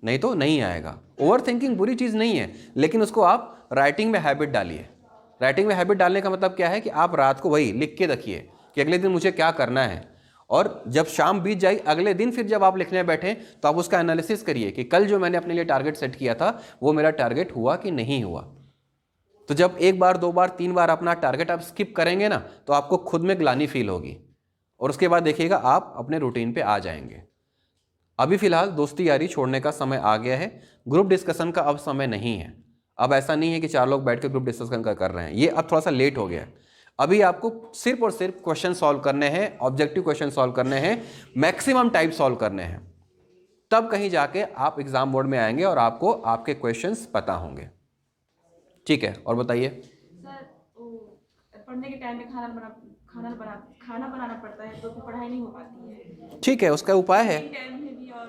Speaker 1: नहीं तो नहीं आएगा। ओवर थिंकिंग बुरी चीज़ नहीं है, लेकिन उसको आप राइटिंग में हैबिट डालिए। राइटिंग में हैबिट डालने का मतलब क्या है कि आप रात को वही लिख के रखिए कि अगले दिन मुझे क्या करना है, और जब शाम बीत जाए अगले दिन फिर जब आप लिखने बैठें तो आप उसका एनालिसिस करिए कि कल जो मैंने अपने लिए टारगेट सेट किया था वो मेरा टारगेट हुआ कि नहीं हुआ। तो जब 1 बार 2 बार 3 बार अपना टारगेट आप स्किप करेंगे ना, तो आपको खुद में ग्लानि फील होगी, और उसके बाद देखिएगा आप अपने रूटीन पे आ जाएंगे। अभी फिलहाल दोस्ती यारी छोड़ने का समय आ गया है, ग्रुप डिस्कशन का अब समय नहीं है। अब ऐसा नहीं है कि 4 लोग बैठ के ग्रुप डिस्कशन कर रहे हैं, ये अब थोड़ा सा लेट हो गया है। अभी आपको सिर्फ और सिर्फ क्वेश्चन सॉल्व करने हैं, ऑब्जेक्टिव क्वेश्चन सॉल्व करने हैं, मैक्सिमम टाइप सॉल्व करने हैं, तब कहीं जाके आप एग्जाम बोर्ड में आएंगे और आपको आपके क्वेश्चंस पता होंगे, ठीक है। और बताइए
Speaker 4: सर, पढ़ने के टाइम में खाना बनाना पड़ता है, तो फिर पढ़ाई नहीं हो पाती है।
Speaker 1: ठीक है, उसका उपाय है,
Speaker 4: टाइम में भी और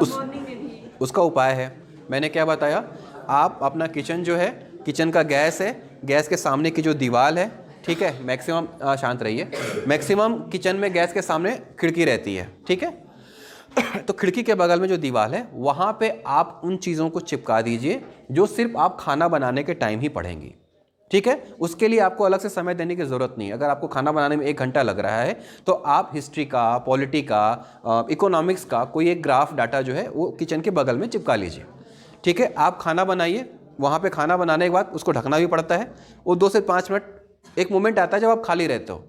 Speaker 4: मॉर्निंग में भी।
Speaker 1: उसका उपाय है। मैंने क्या बताया, आप अपना किचन जो है, किचन का गैस है, गैस के सामने की जो दीवार है, ठीक है, मैक्सिमम शांत रहिए, मैक्सिमम किचन में गैस के सामने खिड़की रहती है, ठीक है। तो खिड़की के बगल में जो दीवार है वहाँ पे आप उन चीज़ों को चिपका दीजिए जो सिर्फ आप खाना बनाने के टाइम ही पढ़ेंगी, ठीक है। उसके लिए आपको अलग से समय देने की ज़रूरत नहीं है। अगर आपको खाना बनाने में 1 घंटा लग रहा है तो आप हिस्ट्री का, पॉलिटी का, इकोनॉमिक्स का कोई एक ग्राफ डाटा जो है वो किचन के बगल में चिपका लीजिए, ठीक है। आप खाना बनाइए, वहाँ पे खाना बनाने के बाद उसको ढकना भी पड़ता है। वो 2 से 5 मिनट एक मोमेंट आता है जब आप खाली रहते हो,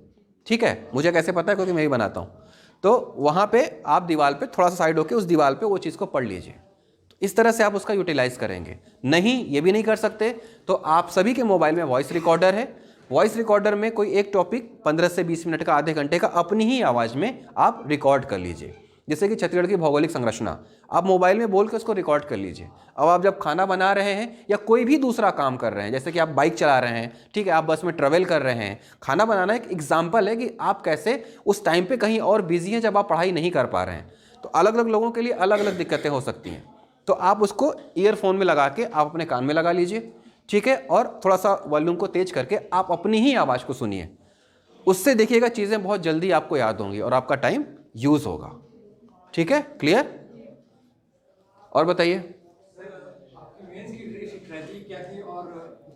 Speaker 1: ठीक है। मुझे कैसे पता है, क्योंकि मैं ही बनाता हूँ। तो वहाँ पे आप दीवार पे थोड़ा सा साइड होके उस दीवार पे वो चीज़ को पढ़ लीजिए। तो इस तरह से आप उसका यूटिलाइज करेंगे। नहीं, ये भी नहीं कर सकते तो आप सभी के मोबाइल में वॉइस रिकॉर्डर है। वॉइस रिकॉर्डर में कोई एक टॉपिक 15 से 20 मिनट का, आधे घंटे का अपनी ही आवाज़ में आप रिकॉर्ड कर लीजिए। जैसे कि छत्तीसगढ़ की भौगोलिक संरचना, आप मोबाइल में बोल के उसको रिकॉर्ड कर लीजिए। अब आप जब खाना बना रहे हैं या कोई भी दूसरा काम कर रहे हैं, जैसे कि आप बाइक चला रहे हैं, ठीक है, आप बस में ट्रेवल कर रहे हैं, खाना बनाना एक एग्जाम्पल है कि आप कैसे उस टाइम पे कहीं और बिजी हैं जब आप पढ़ाई नहीं कर पा रहे हैं। तो अलग अलग लोगों के लिए अलग अलग दिक्कतें हो सकती हैं, तो आप उसको ईयरफोन में लगा के आप अपने कान में लगा लीजिए, ठीक है, और थोड़ा सा वॉल्यूम को तेज करके आप अपनी ही आवाज़ को सुनिए। उससे देखिएगा चीज़ें बहुत जल्दी आपको याद होंगी और आपका टाइम यूज़ होगा। ठीक है, क्लियर? और बताइए।
Speaker 5: आपकी मेंस की स्ट्रेटजी क्या थी और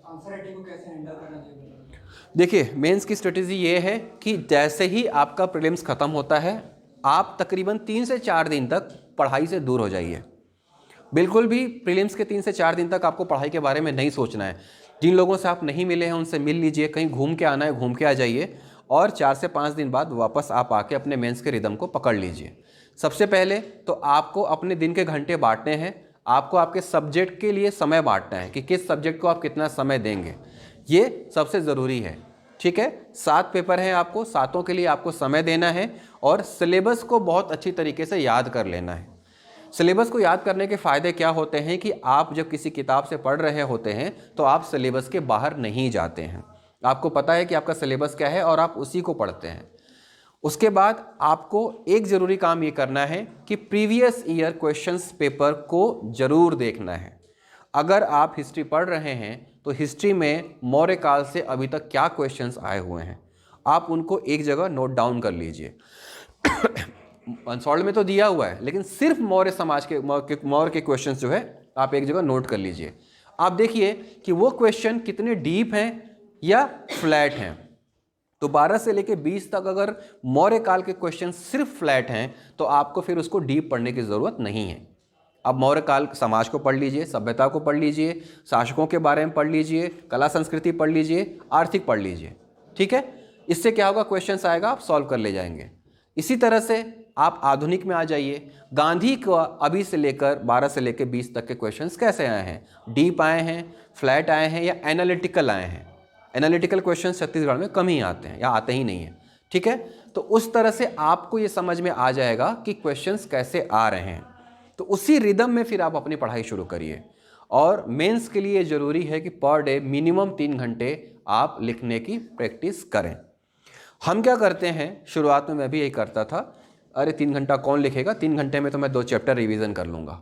Speaker 5: आंसर राइटिंग को कैसे हैंडल करना चाहिए?
Speaker 1: देखिए, मेंस की स्ट्रेटजी ये है कि जैसे ही आपका प्रीलिम्स ख़त्म होता है, आप तकरीबन 3 से 4 दिन तक पढ़ाई से दूर हो जाइए। बिल्कुल भी प्रीलिम्स के 3 से 4 दिन तक आपको पढ़ाई के बारे में नहीं सोचना है। जिन लोगों से आप नहीं मिले हैं उनसे मिल लीजिए, कहीं घूम के आना है घूम के आ जाइए, और 4 से 5 दिन बाद वापस आप आके अपने मेंस के रिदम को पकड़ लीजिए। सबसे पहले तो आपको अपने दिन के घंटे बांटने हैं, आपको आपके सब्जेक्ट के लिए समय बांटना है कि किस सब्जेक्ट को आप कितना समय देंगे, ये सबसे ज़रूरी है। ठीक है, 7 पेपर हैं, आपको 7 के लिए आपको समय देना है और सिलेबस को बहुत अच्छी तरीके से याद कर लेना है। सिलेबस को याद करने के फ़ायदे क्या होते हैं कि आप जब किसी किताब से पढ़ रहे होते हैं तो आप सिलेबस के बाहर नहीं जाते हैं, आपको पता है कि आपका सिलेबस क्या है और आप उसी को पढ़ते हैं। उसके बाद आपको एक ज़रूरी काम ये करना है कि प्रीवियस ईयर क्वेश्चंस पेपर को ज़रूर देखना है। अगर आप हिस्ट्री पढ़ रहे हैं तो हिस्ट्री में मौर्य काल से अभी तक क्या क्वेश्चंस आए हुए हैं, आप उनको एक जगह नोट डाउन कर लीजिए। सॉल्व में तो दिया हुआ है, लेकिन सिर्फ मौर्य समाज के मौर्य के क्वेश्चंस जो है आप एक जगह नोट कर लीजिए। आप देखिए कि वो क्वेश्चन कितने डीप हैं या फ्लैट हैं। तो 12 से लेकर 20 तक अगर मौर्य काल के क्वेश्चन सिर्फ फ्लैट हैं तो आपको फिर उसको डीप पढ़ने की ज़रूरत नहीं है। आप मौर्य काल समाज को पढ़ लीजिए, सभ्यता को पढ़ लीजिए, शासकों के बारे में पढ़ लीजिए, कला संस्कृति पढ़ लीजिए, आर्थिक पढ़ लीजिए। ठीक है, इससे क्या होगा, क्वेश्चंस आएगा आप सॉल्व कर ले जाएंगे। इसी तरह से आप आधुनिक में आ जाइए। गांधी को अभी से लेकर 12 से लेकर 20 तक के क्वेश्चंस कैसे आए हैं, डीप आए हैं, फ्लैट आए हैं या एनालिटिकल आए हैं। एनालिटिकल क्वेश्चंस छत्तीसगढ़ में कम ही आते हैं या आते ही नहीं हैं। ठीक है, तो उस तरह से आपको ये समझ में आ जाएगा कि क्वेश्चंस कैसे आ रहे हैं। तो उसी रिदम में फिर आप अपनी पढ़ाई शुरू करिए। और मेंस के लिए ज़रूरी है कि पर डे मिनिमम 3 घंटे आप लिखने की प्रैक्टिस करें। हम क्या करते हैं, शुरुआत में मैं भी यही करता था, अरे 3 घंटा कौन लिखेगा, 3 घंटे में तो मैं 2 चैप्टर रिवीजन कर लूँगा।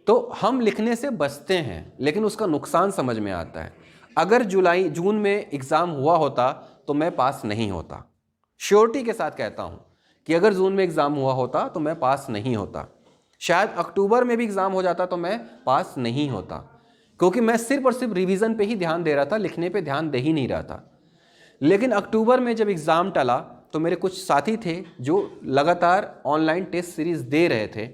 Speaker 1: तो हम लिखने से बचते हैं, लेकिन उसका नुकसान समझ में आता है। अगर जून में एग्ज़ाम हुआ होता तो मैं पास नहीं होता। श्योरिटी के साथ कहता हूँ कि अगर जून में एग्ज़ाम हुआ होता तो मैं पास नहीं होता। शायद अक्टूबर में भी एग्ज़ाम हो जाता तो मैं पास नहीं होता, क्योंकि मैं सिर्फ और सिर्फ रिवीजन पे ही ध्यान दे रहा था, लिखने पे ध्यान दे ही नहीं रहा था। लेकिन अक्टूबर में जब एग्ज़ाम टला तो मेरे कुछ साथी थे जो लगातार ऑनलाइन टेस्ट सीरीज़ दे रहे थे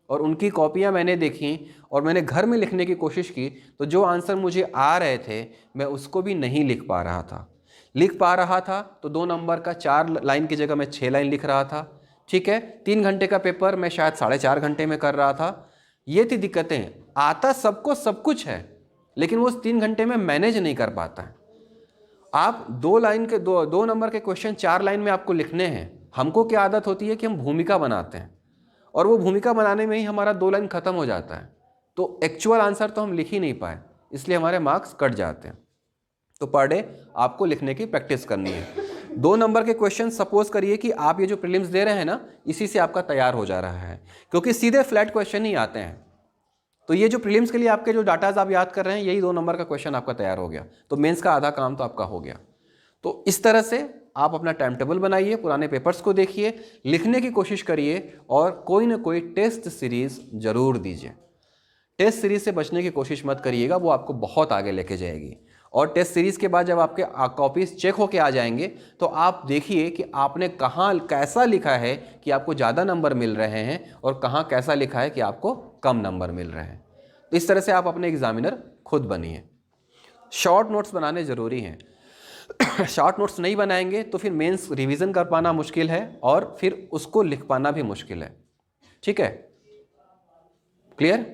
Speaker 1: और उनकी कॉपियां मैंने देखी और मैंने घर में लिखने की कोशिश की, तो जो आंसर मुझे आ रहे थे मैं उसको भी नहीं लिख पा रहा था। लिख पा रहा था तो 2 नंबर का 4 लाइन की जगह मैं 6 लाइन लिख रहा था। ठीक है, 3 घंटे का पेपर मैं शायद 4.5 घंटे में कर रहा था। ये थी दिक्कतें। आता सबको सब कुछ है, लेकिन वो 3 घंटे में मैनेज नहीं कर पाता है। आप 2 नंबर के क्वेश्चन 4 लाइन में आपको लिखने हैं। हमको क्या आदत होती है कि हम भूमिका बनाते हैं और वो भूमिका बनाने में ही हमारा 2 लाइन खत्म हो जाता है, तो एक्चुअल आंसर तो हम लिख ही नहीं पाए, इसलिए हमारे मार्क्स कट जाते हैं। तो पर डे आपको लिखने की प्रैक्टिस करनी है। 2 नंबर के क्वेश्चन सपोज करिए कि आप ये जो प्रीलिम्स दे रहे हैं ना, इसी से आपका तैयार हो जा रहा है, क्योंकि सीधे फ्लैट क्वेश्चन ही आते हैं। तो ये जो प्रीलिम्स के लिए आपके जो डाटाज आप याद कर रहे हैं, यही 2 नंबर का क्वेश्चन आपका तैयार हो गया, तो मेंस का आधा काम तो आपका हो गया। तो इस तरह से आप अपना टाइम टेबल बनाइए, पुराने पेपर्स को देखिए, लिखने की कोशिश करिए और कोई ना कोई टेस्ट सीरीज़ ज़रूर दीजिए। टेस्ट सीरीज़ से बचने की कोशिश मत करिएगा, वो आपको बहुत आगे लेके जाएगी। और टेस्ट सीरीज़ के बाद जब आपके कॉपीज़ चेक होके आ जाएंगे तो आप देखिए कि आपने कहाँ कैसा लिखा है कि आपको ज़्यादा नंबर मिल रहे हैं और कहाँ कैसा लिखा है कि आपको कम नंबर मिल रहे हैं। तो इस तरह से आप अपने एग्ज़ामिनर खुद बनिए। शॉर्ट नोट्स बनाने ज़रूरी हैं। शॉर्ट नोट्स नहीं बनाएंगे तो फिर मेंस रिवीजन कर पाना मुश्किल है और फिर उसको लिख पाना भी मुश्किल है। ठीक है, क्लियर?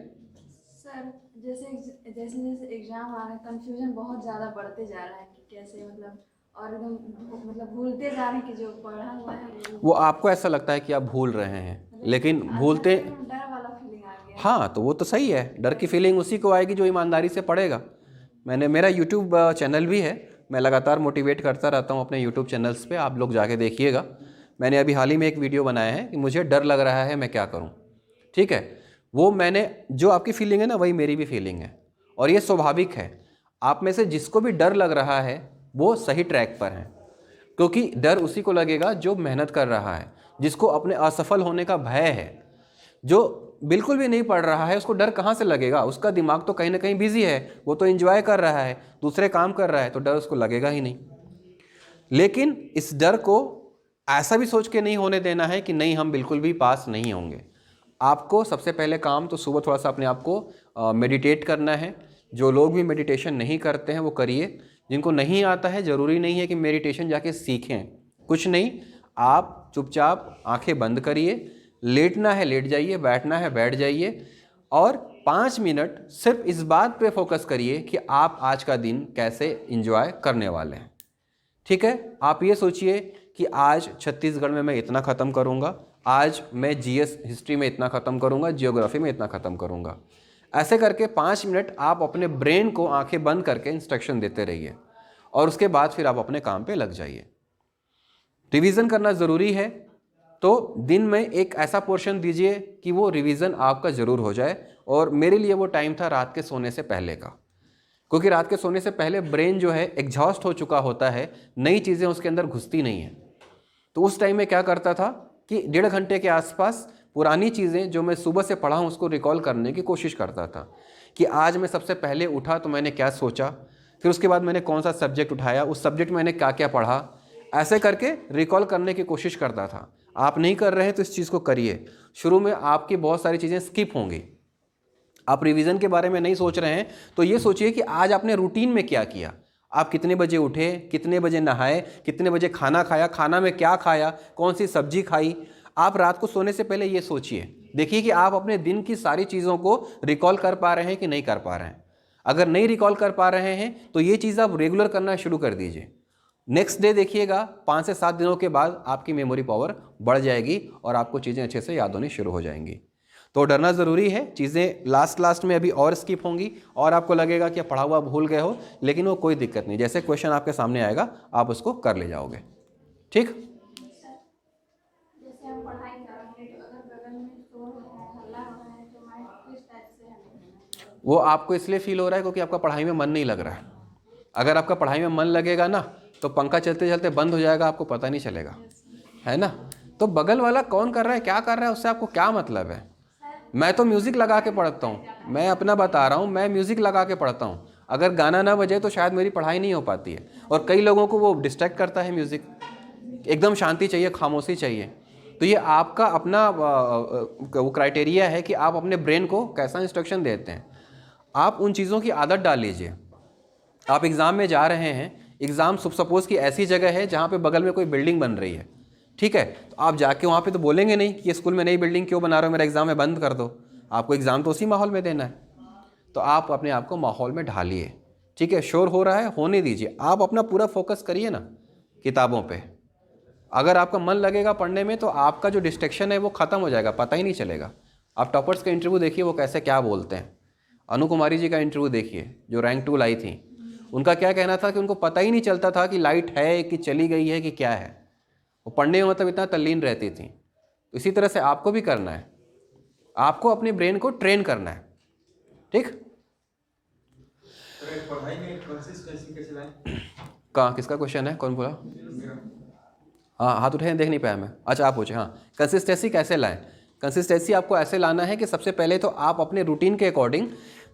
Speaker 4: सर जैसे जैसे एग्जाम आ रहा है, कंफ्यूजन बहुत ज़्यादा बढ़ते जा रहा है कि कैसे मतलब, और एकदम मतलब भूलते जा रहे हैं कि जो पढ़ा हुआ है
Speaker 1: वो आपको ऐसा लगता है कि आप भूल रहे हैं, लेकिन भूलते।
Speaker 4: डर वाला फीलिंग आ गया।
Speaker 1: हाँ, तो वो तो सही है, डर की फीलिंग उसी को आएगी जो ईमानदारी से पढ़ेगा। मेरा यूट्यूब चैनल भी है, मैं लगातार मोटिवेट करता रहता हूँ अपने यूट्यूब चैनल्स पे, आप लोग जाके देखिएगा। मैंने अभी हाल ही में एक वीडियो बनाया है कि मुझे डर लग रहा है, मैं क्या करूँ। ठीक है, वो मैंने, जो आपकी फीलिंग है ना, वही मेरी भी फीलिंग है, और ये स्वाभाविक है। आप में से जिसको भी डर लग रहा है वो सही ट्रैक पर है, क्योंकि डर उसी को लगेगा जो मेहनत कर रहा है, जिसको अपने असफल होने का भय है। जो बिल्कुल भी नहीं पढ़ रहा है उसको डर कहाँ से लगेगा? उसका दिमाग तो कहीं ना कहीं बिजी है, वो तो एंजॉय कर रहा है, दूसरे काम कर रहा है, तो डर उसको लगेगा ही नहीं। लेकिन इस डर को ऐसा भी सोच के नहीं होने देना है कि नहीं हम बिल्कुल भी पास नहीं होंगे। आपको सबसे पहले काम तो सुबह थोड़ा सा अपने आप को मेडिटेट करना है। जो लोग भी मेडिटेशन नहीं करते हैं वो करिए। जिनको नहीं आता है, ज़रूरी नहीं है कि मेडिटेशन जाके सीखें, कुछ नहीं, आप चुपचाप आंखें बंद करिए, लेटना है लेट जाइए, बैठना है बैठ जाइए, और 5 मिनट सिर्फ इस बात पे फोकस करिए कि आप आज का दिन कैसे एंजॉय करने वाले हैं। ठीक है, आप ये सोचिए कि आज छत्तीसगढ़ में मैं इतना ख़त्म करूँगा, आज मैं जीएस हिस्ट्री में इतना ख़त्म करूँगा, जियोग्राफी में इतना ख़त्म करूँगा। ऐसे करके 5 मिनट आप अपने ब्रेन को आंखें बंद करके इंस्ट्रक्शन देते रहिए, और उसके बाद फिर आप अपने काम पे लग जाइए। रिवीजन करना ज़रूरी है, तो दिन में एक ऐसा पोर्शन दीजिए कि वो रिवीजन आपका ज़रूर हो जाए। और मेरे लिए वो टाइम था रात के सोने से पहले का, क्योंकि रात के सोने से पहले ब्रेन जो है एग्जॉस्ट हो चुका होता है, नई चीज़ें उसके अंदर घुसती नहीं हैं। तो उस टाइम में क्या करता था कि 1.5 घंटे के आसपास पुरानी चीज़ें जो मैं सुबह से पढ़ा हूँ उसको रिकॉल करने की कोशिश करता था कि आज मैं सबसे पहले उठा तो मैंने क्या सोचा, फिर उसके बाद मैंने कौन सा सब्जेक्ट उठाया, उस सब्जेक्ट में मैंने क्या क्या पढ़ा, ऐसे करके रिकॉल करने की कोशिश करता था। आप नहीं कर रहे हैं तो इस चीज़ को करिए। शुरू में आपकी बहुत सारी चीज़ें स्किप होंगी। आप रिवीजन के बारे में नहीं सोच रहे हैं तो ये सोचिए कि आज आपने रूटीन में क्या किया। आप कितने बजे उठे, कितने बजे नहाए, कितने बजे खाना खाया, खाना में क्या खाया, कौन सी सब्जी खाई। आप रात को सोने से पहले ये सोचिए, देखिए कि आप अपने दिन की सारी चीज़ों को रिकॉल कर पा रहे हैं कि नहीं कर पा रहे हैं। अगर नहीं रिकॉल कर पा रहे हैं तो ये चीज़ आप रेगुलर करना शुरू कर दीजिए। नेक्स्ट डे देखिएगा 5 से 7 दिनों के बाद आपकी मेमोरी पावर बढ़ जाएगी और आपको चीज़ें अच्छे से याद होनी शुरू हो जाएंगी। तो डरना ज़रूरी है। चीज़ें लास्ट में अभी और स्किप होंगी और आपको लगेगा कि पढ़ा हुआ भूल गए हो, लेकिन वो कोई दिक्कत नहीं। जैसे क्वेश्चन आपके सामने आएगा आप उसको कर ले जाओगे। ठीक,
Speaker 4: जैसे हम पढ़ाई करेंगे तो अगर बगल में शोर हो रहा है, हल्ला हो रहा है, तो माइंड किस टाइप से हमें,
Speaker 1: वो आपको इसलिए फील हो रहा है क्योंकि आपका पढ़ाई में मन नहीं लग रहा है। अगर आपका पढ़ाई में मन लगेगा ना तो पंखा चलते चलते बंद हो जाएगा, आपको पता नहीं चलेगा, है ना। तो बगल वाला कौन कर रहा है, क्या कर रहा है, उससे आपको क्या मतलब है। मैं तो म्यूज़िक लगा के पढ़ता हूँ, मैं अपना बता रहा हूँ, मैं म्यूज़िक लगा के पढ़ता हूँ। अगर गाना ना बजे तो शायद मेरी पढ़ाई नहीं हो पाती है। और कई लोगों को वो डिस्ट्रैक्ट करता है म्यूज़िक, एकदम शांति चाहिए, खामोशी चाहिए। तो ये आपका अपना वो क्राइटेरिया है कि आप अपने ब्रेन को कैसा इंस्ट्रक्शन देते हैं। आप उन चीज़ों की आदत डाल लीजिए। आप एग्ज़ाम में जा रहे हैं, एग्ज़ाम सपोज़ कि ऐसी जगह है जहाँ पे बगल में कोई बिल्डिंग बन रही है, ठीक है, तो आप जाके वहाँ पे तो बोलेंगे नहीं कि ये स्कूल में नई बिल्डिंग क्यों बना रहे हो, मेरा एग्ज़ाम है बंद कर दो। आपको एग्ज़ाम तो उसी माहौल में देना है, तो आप अपने आप को माहौल में ढालिए। ठीक है, शोर हो रहा है, होने दीजिए, आप अपना पूरा फोकस करिए ना किताबों पे। अगर आपका मन लगेगा पढ़ने में तो आपका जो डिस्ट्रैक्शन है वो ख़त्म हो जाएगा, पता ही नहीं चलेगा। आप टॉपर्स का इंटरव्यू देखिए, वो कैसे क्या बोलते हैं। अनु कुमारी जी का इंटरव्यू देखिए जो रैंक 2 लाई थी, उनका क्या कहना था कि उनको पता ही नहीं चलता था कि लाइट है कि चली गई है कि क्या है। वो पढ़ने में मतलब इतना तल्लीन रहती थी। तो इसी तरह से आपको भी करना है, आपको अपने ब्रेन को ट्रेन करना है। ठीक,
Speaker 3: पढ़ाई में कंसिस्टेंसी कैसे लाएं?
Speaker 1: कहाँ, किसका क्वेश्चन है, कौन बोला? हाँ, हाथ उठाए, देख नहीं पाया मैं। अच्छा, आप पूछे। हाँ, कंसिस्टेंसी कैसे लाएं? कंसिस्टेंसी आपको ऐसे लाना है कि सबसे पहले तो आप अपने रूटीन के अकॉर्डिंग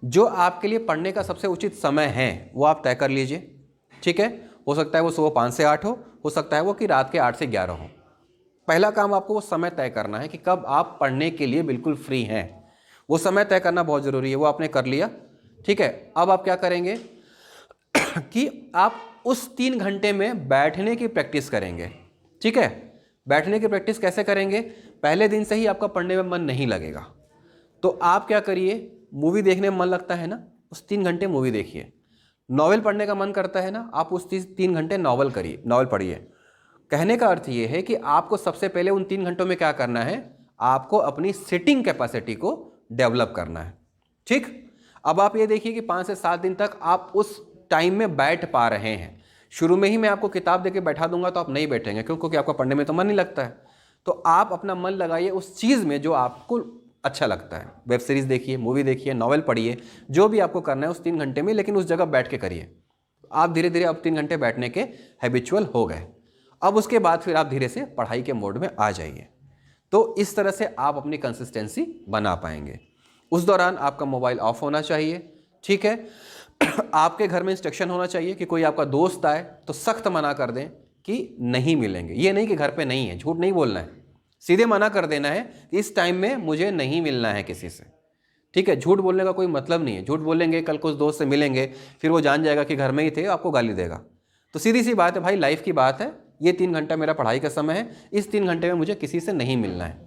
Speaker 1: जो आपके लिए पढ़ने का सबसे उचित समय है वो आप तय कर लीजिए। ठीक है, हो सकता है वो सुबह 5 से 8 हो सकता है वो कि रात के 8 से 11 हो। पहला काम आपको वो समय तय करना है कि कब आप पढ़ने के लिए बिल्कुल फ्री हैं। वो समय तय करना बहुत ज़रूरी है, वो आपने कर लिया। ठीक है, अब आप क्या करेंगे कि आप उस 3 घंटे में बैठने की प्रैक्टिस करेंगे। ठीक है, बैठने की प्रैक्टिस कैसे करेंगे? पहले दिन से ही आपका पढ़ने में मन नहीं लगेगा तो आप क्या करिए, मूवी देखने में मन लगता है ना, उस 3 घंटे मूवी देखिए। नॉवेल पढ़ने का मन करता है ना, आप उस 3 घंटे नॉवेल पढ़िए। कहने का अर्थ ये है कि आपको सबसे पहले उन 3 घंटों में क्या करना है, आपको अपनी सिटिंग कैपेसिटी को डेवलप करना है। ठीक, अब आप ये देखिए कि 5 से 7 दिन तक आप उस टाइम में बैठ पा रहे हैं। शुरू में ही मैं आपको किताब देके बैठा दूंगा तो आप नहीं बैठेंगे, क्यों? क्योंकि आपका पढ़ने में तो मन नहीं लगता है। तो आप अपना मन लगाइए उस चीज़ में जो आपको अच्छा लगता है। वेब सीरीज़ देखिए, मूवी देखिए, नॉवेल पढ़िए, जो भी आपको करना है उस 3 घंटे में, लेकिन उस जगह बैठ के करिए। आप धीरे धीरे अब 3 घंटे बैठने के हैबिचुअल हो गए। अब उसके बाद फिर आप धीरे से पढ़ाई के मोड में आ जाइए। तो इस तरह से आप अपनी कंसिस्टेंसी बना पाएंगे। उस दौरान आपका मोबाइल ऑफ होना चाहिए। ठीक है, आपके घर में इंस्ट्रक्शन होना चाहिए कि कोई आपका दोस्त आए तो सख्त मना कर दें कि नहीं मिलेंगे। ये नहीं कि घर पे नहीं है, झूठ नहीं बोलना है, सीधे मना कर देना है कि इस टाइम में मुझे नहीं मिलना है किसी से। ठीक है, झूठ बोलने का कोई मतलब नहीं है। झूठ बोलेंगे, कल को उस दोस्त से मिलेंगे, फिर वो जान जाएगा कि घर में ही थे, आपको गाली देगा। तो सीधी सी बात है भाई, लाइफ की बात है, ये 3 घंटा मेरा पढ़ाई का समय है, इस 3 घंटे में मुझे किसी से नहीं मिलना है।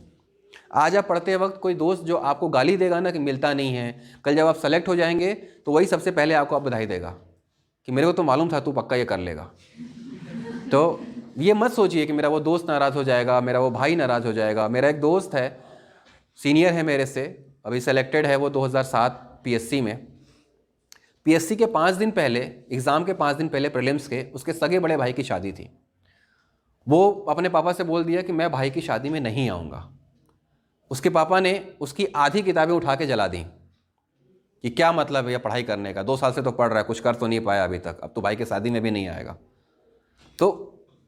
Speaker 1: आज आप पढ़ते वक्त कोई दोस्त जो आपको गाली देगा ना कि मिलता नहीं है, कल जब आप सेलेक्ट हो जाएंगे तो वही सबसे पहले आपको बधाई देगा कि मेरे को तो मालूम था तू पक्का ये कर लेगा। तो ये मत सोचिए कि मेरा वो दोस्त नाराज़ हो जाएगा, मेरा वो भाई नाराज़ हो जाएगा। मेरा एक दोस्त है, सीनियर है मेरे से, अभी सेलेक्टेड है वो 2007 पीएससी में। पीएससी के 5 दिन पहले, एग्ज़ाम के 5 दिन पहले प्रीलिम्स के, उसके सगे बड़े भाई की शादी थी। वो अपने पापा से बोल दिया कि मैं भाई की शादी में नहीं आऊँगा। उसके पापा ने उसकी आधी किताबें उठा के जला दी कि क्या मतलब है पढ़ाई करने का, 2 साल से तो पढ़ रहा है, कुछ कर तो नहीं पाया अभी तक, अब तो भाई की शादी में भी नहीं आएगा। तो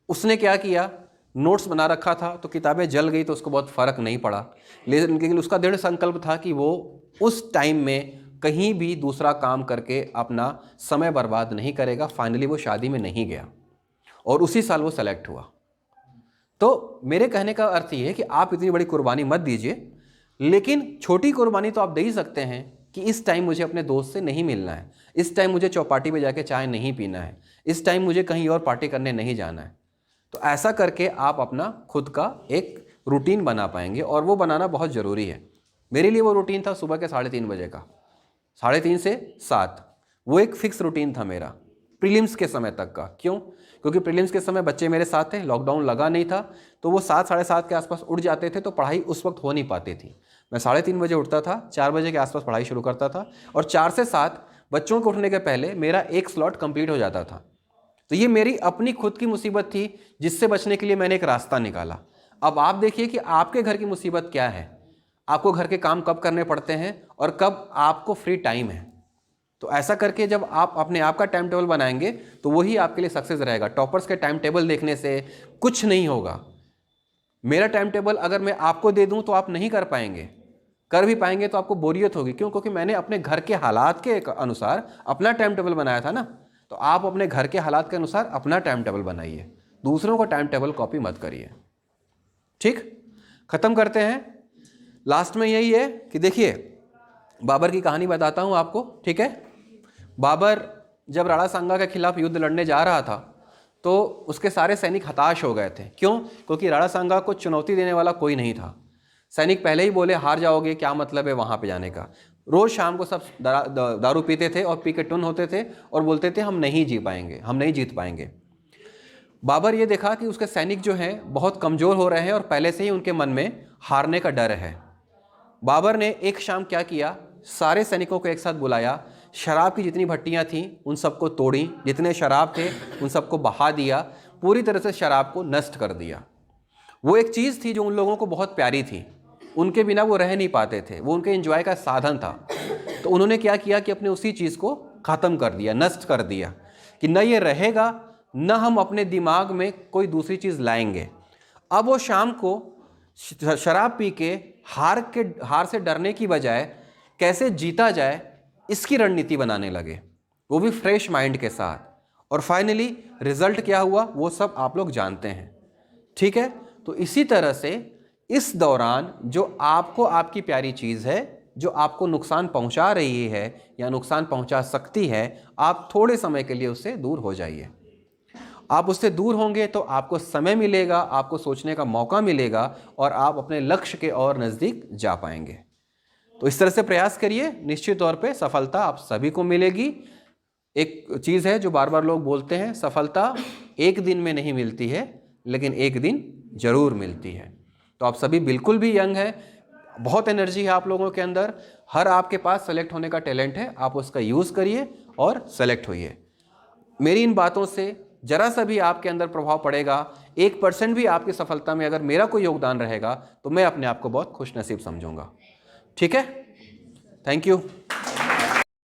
Speaker 1: उसने क्या किया, नोट्स बना रखा था तो किताबें जल गई तो उसको बहुत फ़र्क नहीं पड़ा, लेकिन उसका दृढ़ संकल्प था कि वो उस टाइम में कहीं भी दूसरा काम करके अपना समय बर्बाद नहीं करेगा। फाइनली वो शादी में नहीं गया और उसी साल वो सेलेक्ट हुआ। तो मेरे कहने का अर्थ ये है कि आप इतनी बड़ी कुर्बानी मत दीजिए, लेकिन छोटी कुर्बानी तो आप दे ही सकते हैं कि इस टाइम मुझे अपने दोस्त से नहीं मिलना है, इस टाइम मुझे चौपाटी पे जाके चाय नहीं पीना है, इस टाइम मुझे कहीं और पार्टी करने नहीं जाना है। तो ऐसा करके आप अपना खुद का एक रूटीन बना पाएंगे, और वो बनाना बहुत ज़रूरी है। मेरे लिए वो रूटीन था सुबह के 3:30 बजे का, 3:30 से 7, वो एक फिक्स रूटीन था मेरा प्रीलिम्स के समय तक का। क्यों? क्योंकि प्रीलिम्स के समय बच्चे मेरे साथ थे, लॉकडाउन लगा नहीं था, तो वो 7, 7:30 के आसपास उठ जाते थे, तो पढ़ाई उस वक्त हो नहीं पाती थी। मैं 3:30 बजे उठता था, 4 बजे के आसपास पढ़ाई शुरू करता था, और 4 से 7 बच्चों को उठने के पहले मेरा एक स्लॉट कंप्लीट हो जाता था। तो ये मेरी अपनी खुद की मुसीबत थी, जिससे बचने के लिए मैंने एक रास्ता निकाला। अब आप देखिए कि आपके घर की मुसीबत क्या है, आपको घर के काम कब करने पड़ते हैं और कब आपको फ्री टाइम है। तो ऐसा करके जब आप अपने आप का टाइम टेबल बनाएंगे तो वही आपके लिए सक्सेस रहेगा। टॉपर्स के टाइम टेबल देखने से कुछ नहीं होगा। मेरा टाइम टेबल अगर मैं आपको दे दूं तो आप नहीं कर पाएंगे, कर भी पाएंगे तो आपको बोरियत होगी। क्यों? क्योंकि मैंने अपने घर के हालात के अनुसार अपना टाइम टेबल बनाया था ना। तो आप अपने घर के हालात के अनुसार अपना टाइम टेबल बनाइए, दूसरों का टाइम टेबल कॉपी मत करिए। ठीक, खत्म करते हैं। लास्ट में यही है कि देखिए, बाबर की कहानी बताता हूं आपको। ठीक है, बाबर जब राणा सांगा के खिलाफ युद्ध लड़ने जा रहा था तो उसके सारे सैनिक हताश हो गए थे। क्यों? क्योंकि राणा सांगा को चुनौती देने वाला कोई नहीं था। सैनिक पहले ही बोले हार जाओगे, क्या मतलब है वहाँ पे जाने का। रोज़ शाम को सब दारू पीते थे और पी के टुन होते थे और बोलते थे हम नहीं जी पाएंगे, हम नहीं जीत पाएंगे। बाबर ये देखा कि उसके सैनिक जो हैं बहुत कमज़ोर हो रहे हैं और पहले से ही उनके मन में हारने का डर है। बाबर ने एक शाम क्या किया, सारे सैनिकों को एक साथ बुलाया, शराब की जितनी भट्टियाँ थीं उन सबको तोड़ी, जितने शराब थे उन सबको बहा दिया, पूरी तरह से शराब को नष्ट कर दिया। वो एक चीज़ थी जो उन लोगों को बहुत प्यारी थी, उनके बिना वो रह नहीं पाते थे, वो उनके एंजॉय का साधन था। तो उन्होंने क्या किया कि अपने उसी चीज़ को ख़त्म कर दिया, नष्ट कर दिया कि न ये रहेगा, न हम अपने दिमाग में कोई दूसरी चीज़ लाएंगे। अब वो शाम को शराब पी के हार से डरने की बजाय कैसे जीता जाए इसकी रणनीति बनाने लगे, वो भी फ्रेश माइंड के साथ। और फाइनली रिजल्ट क्या हुआ वो सब आप लोग जानते हैं। ठीक है, तो इसी तरह से इस दौरान जो आपको आपकी प्यारी चीज़ है, जो आपको नुकसान पहुंचा रही है या नुकसान पहुंचा सकती है, आप थोड़े समय के लिए उससे दूर हो जाइए। आप उससे दूर होंगे तो आपको समय मिलेगा, आपको सोचने का मौका मिलेगा और आप अपने लक्ष्य के और नज़दीक जा पाएंगे। तो इस तरह से प्रयास करिए, निश्चित तौर पे सफलता आप सभी को मिलेगी। एक चीज़ है जो बार बार लोग बोलते हैं, सफलता एक दिन में नहीं मिलती है, लेकिन एक दिन जरूर मिलती है। तो तो आप सभी बिल्कुल भी यंग हैं, बहुत एनर्जी है आप लोगों के अंदर, हर आपके पास सेलेक्ट होने का टैलेंट है, आप उसका यूज़ करिए और सेलेक्ट होइए। मेरी इन बातों से जरा सा भी आपके अंदर प्रभाव पड़ेगा, 1% भी आपकी सफलता में अगर मेरा कोई योगदान रहेगा तो मैं अपने आप को बहुत खुशनसीब समझूंगा। ठीक है, थैंक यू।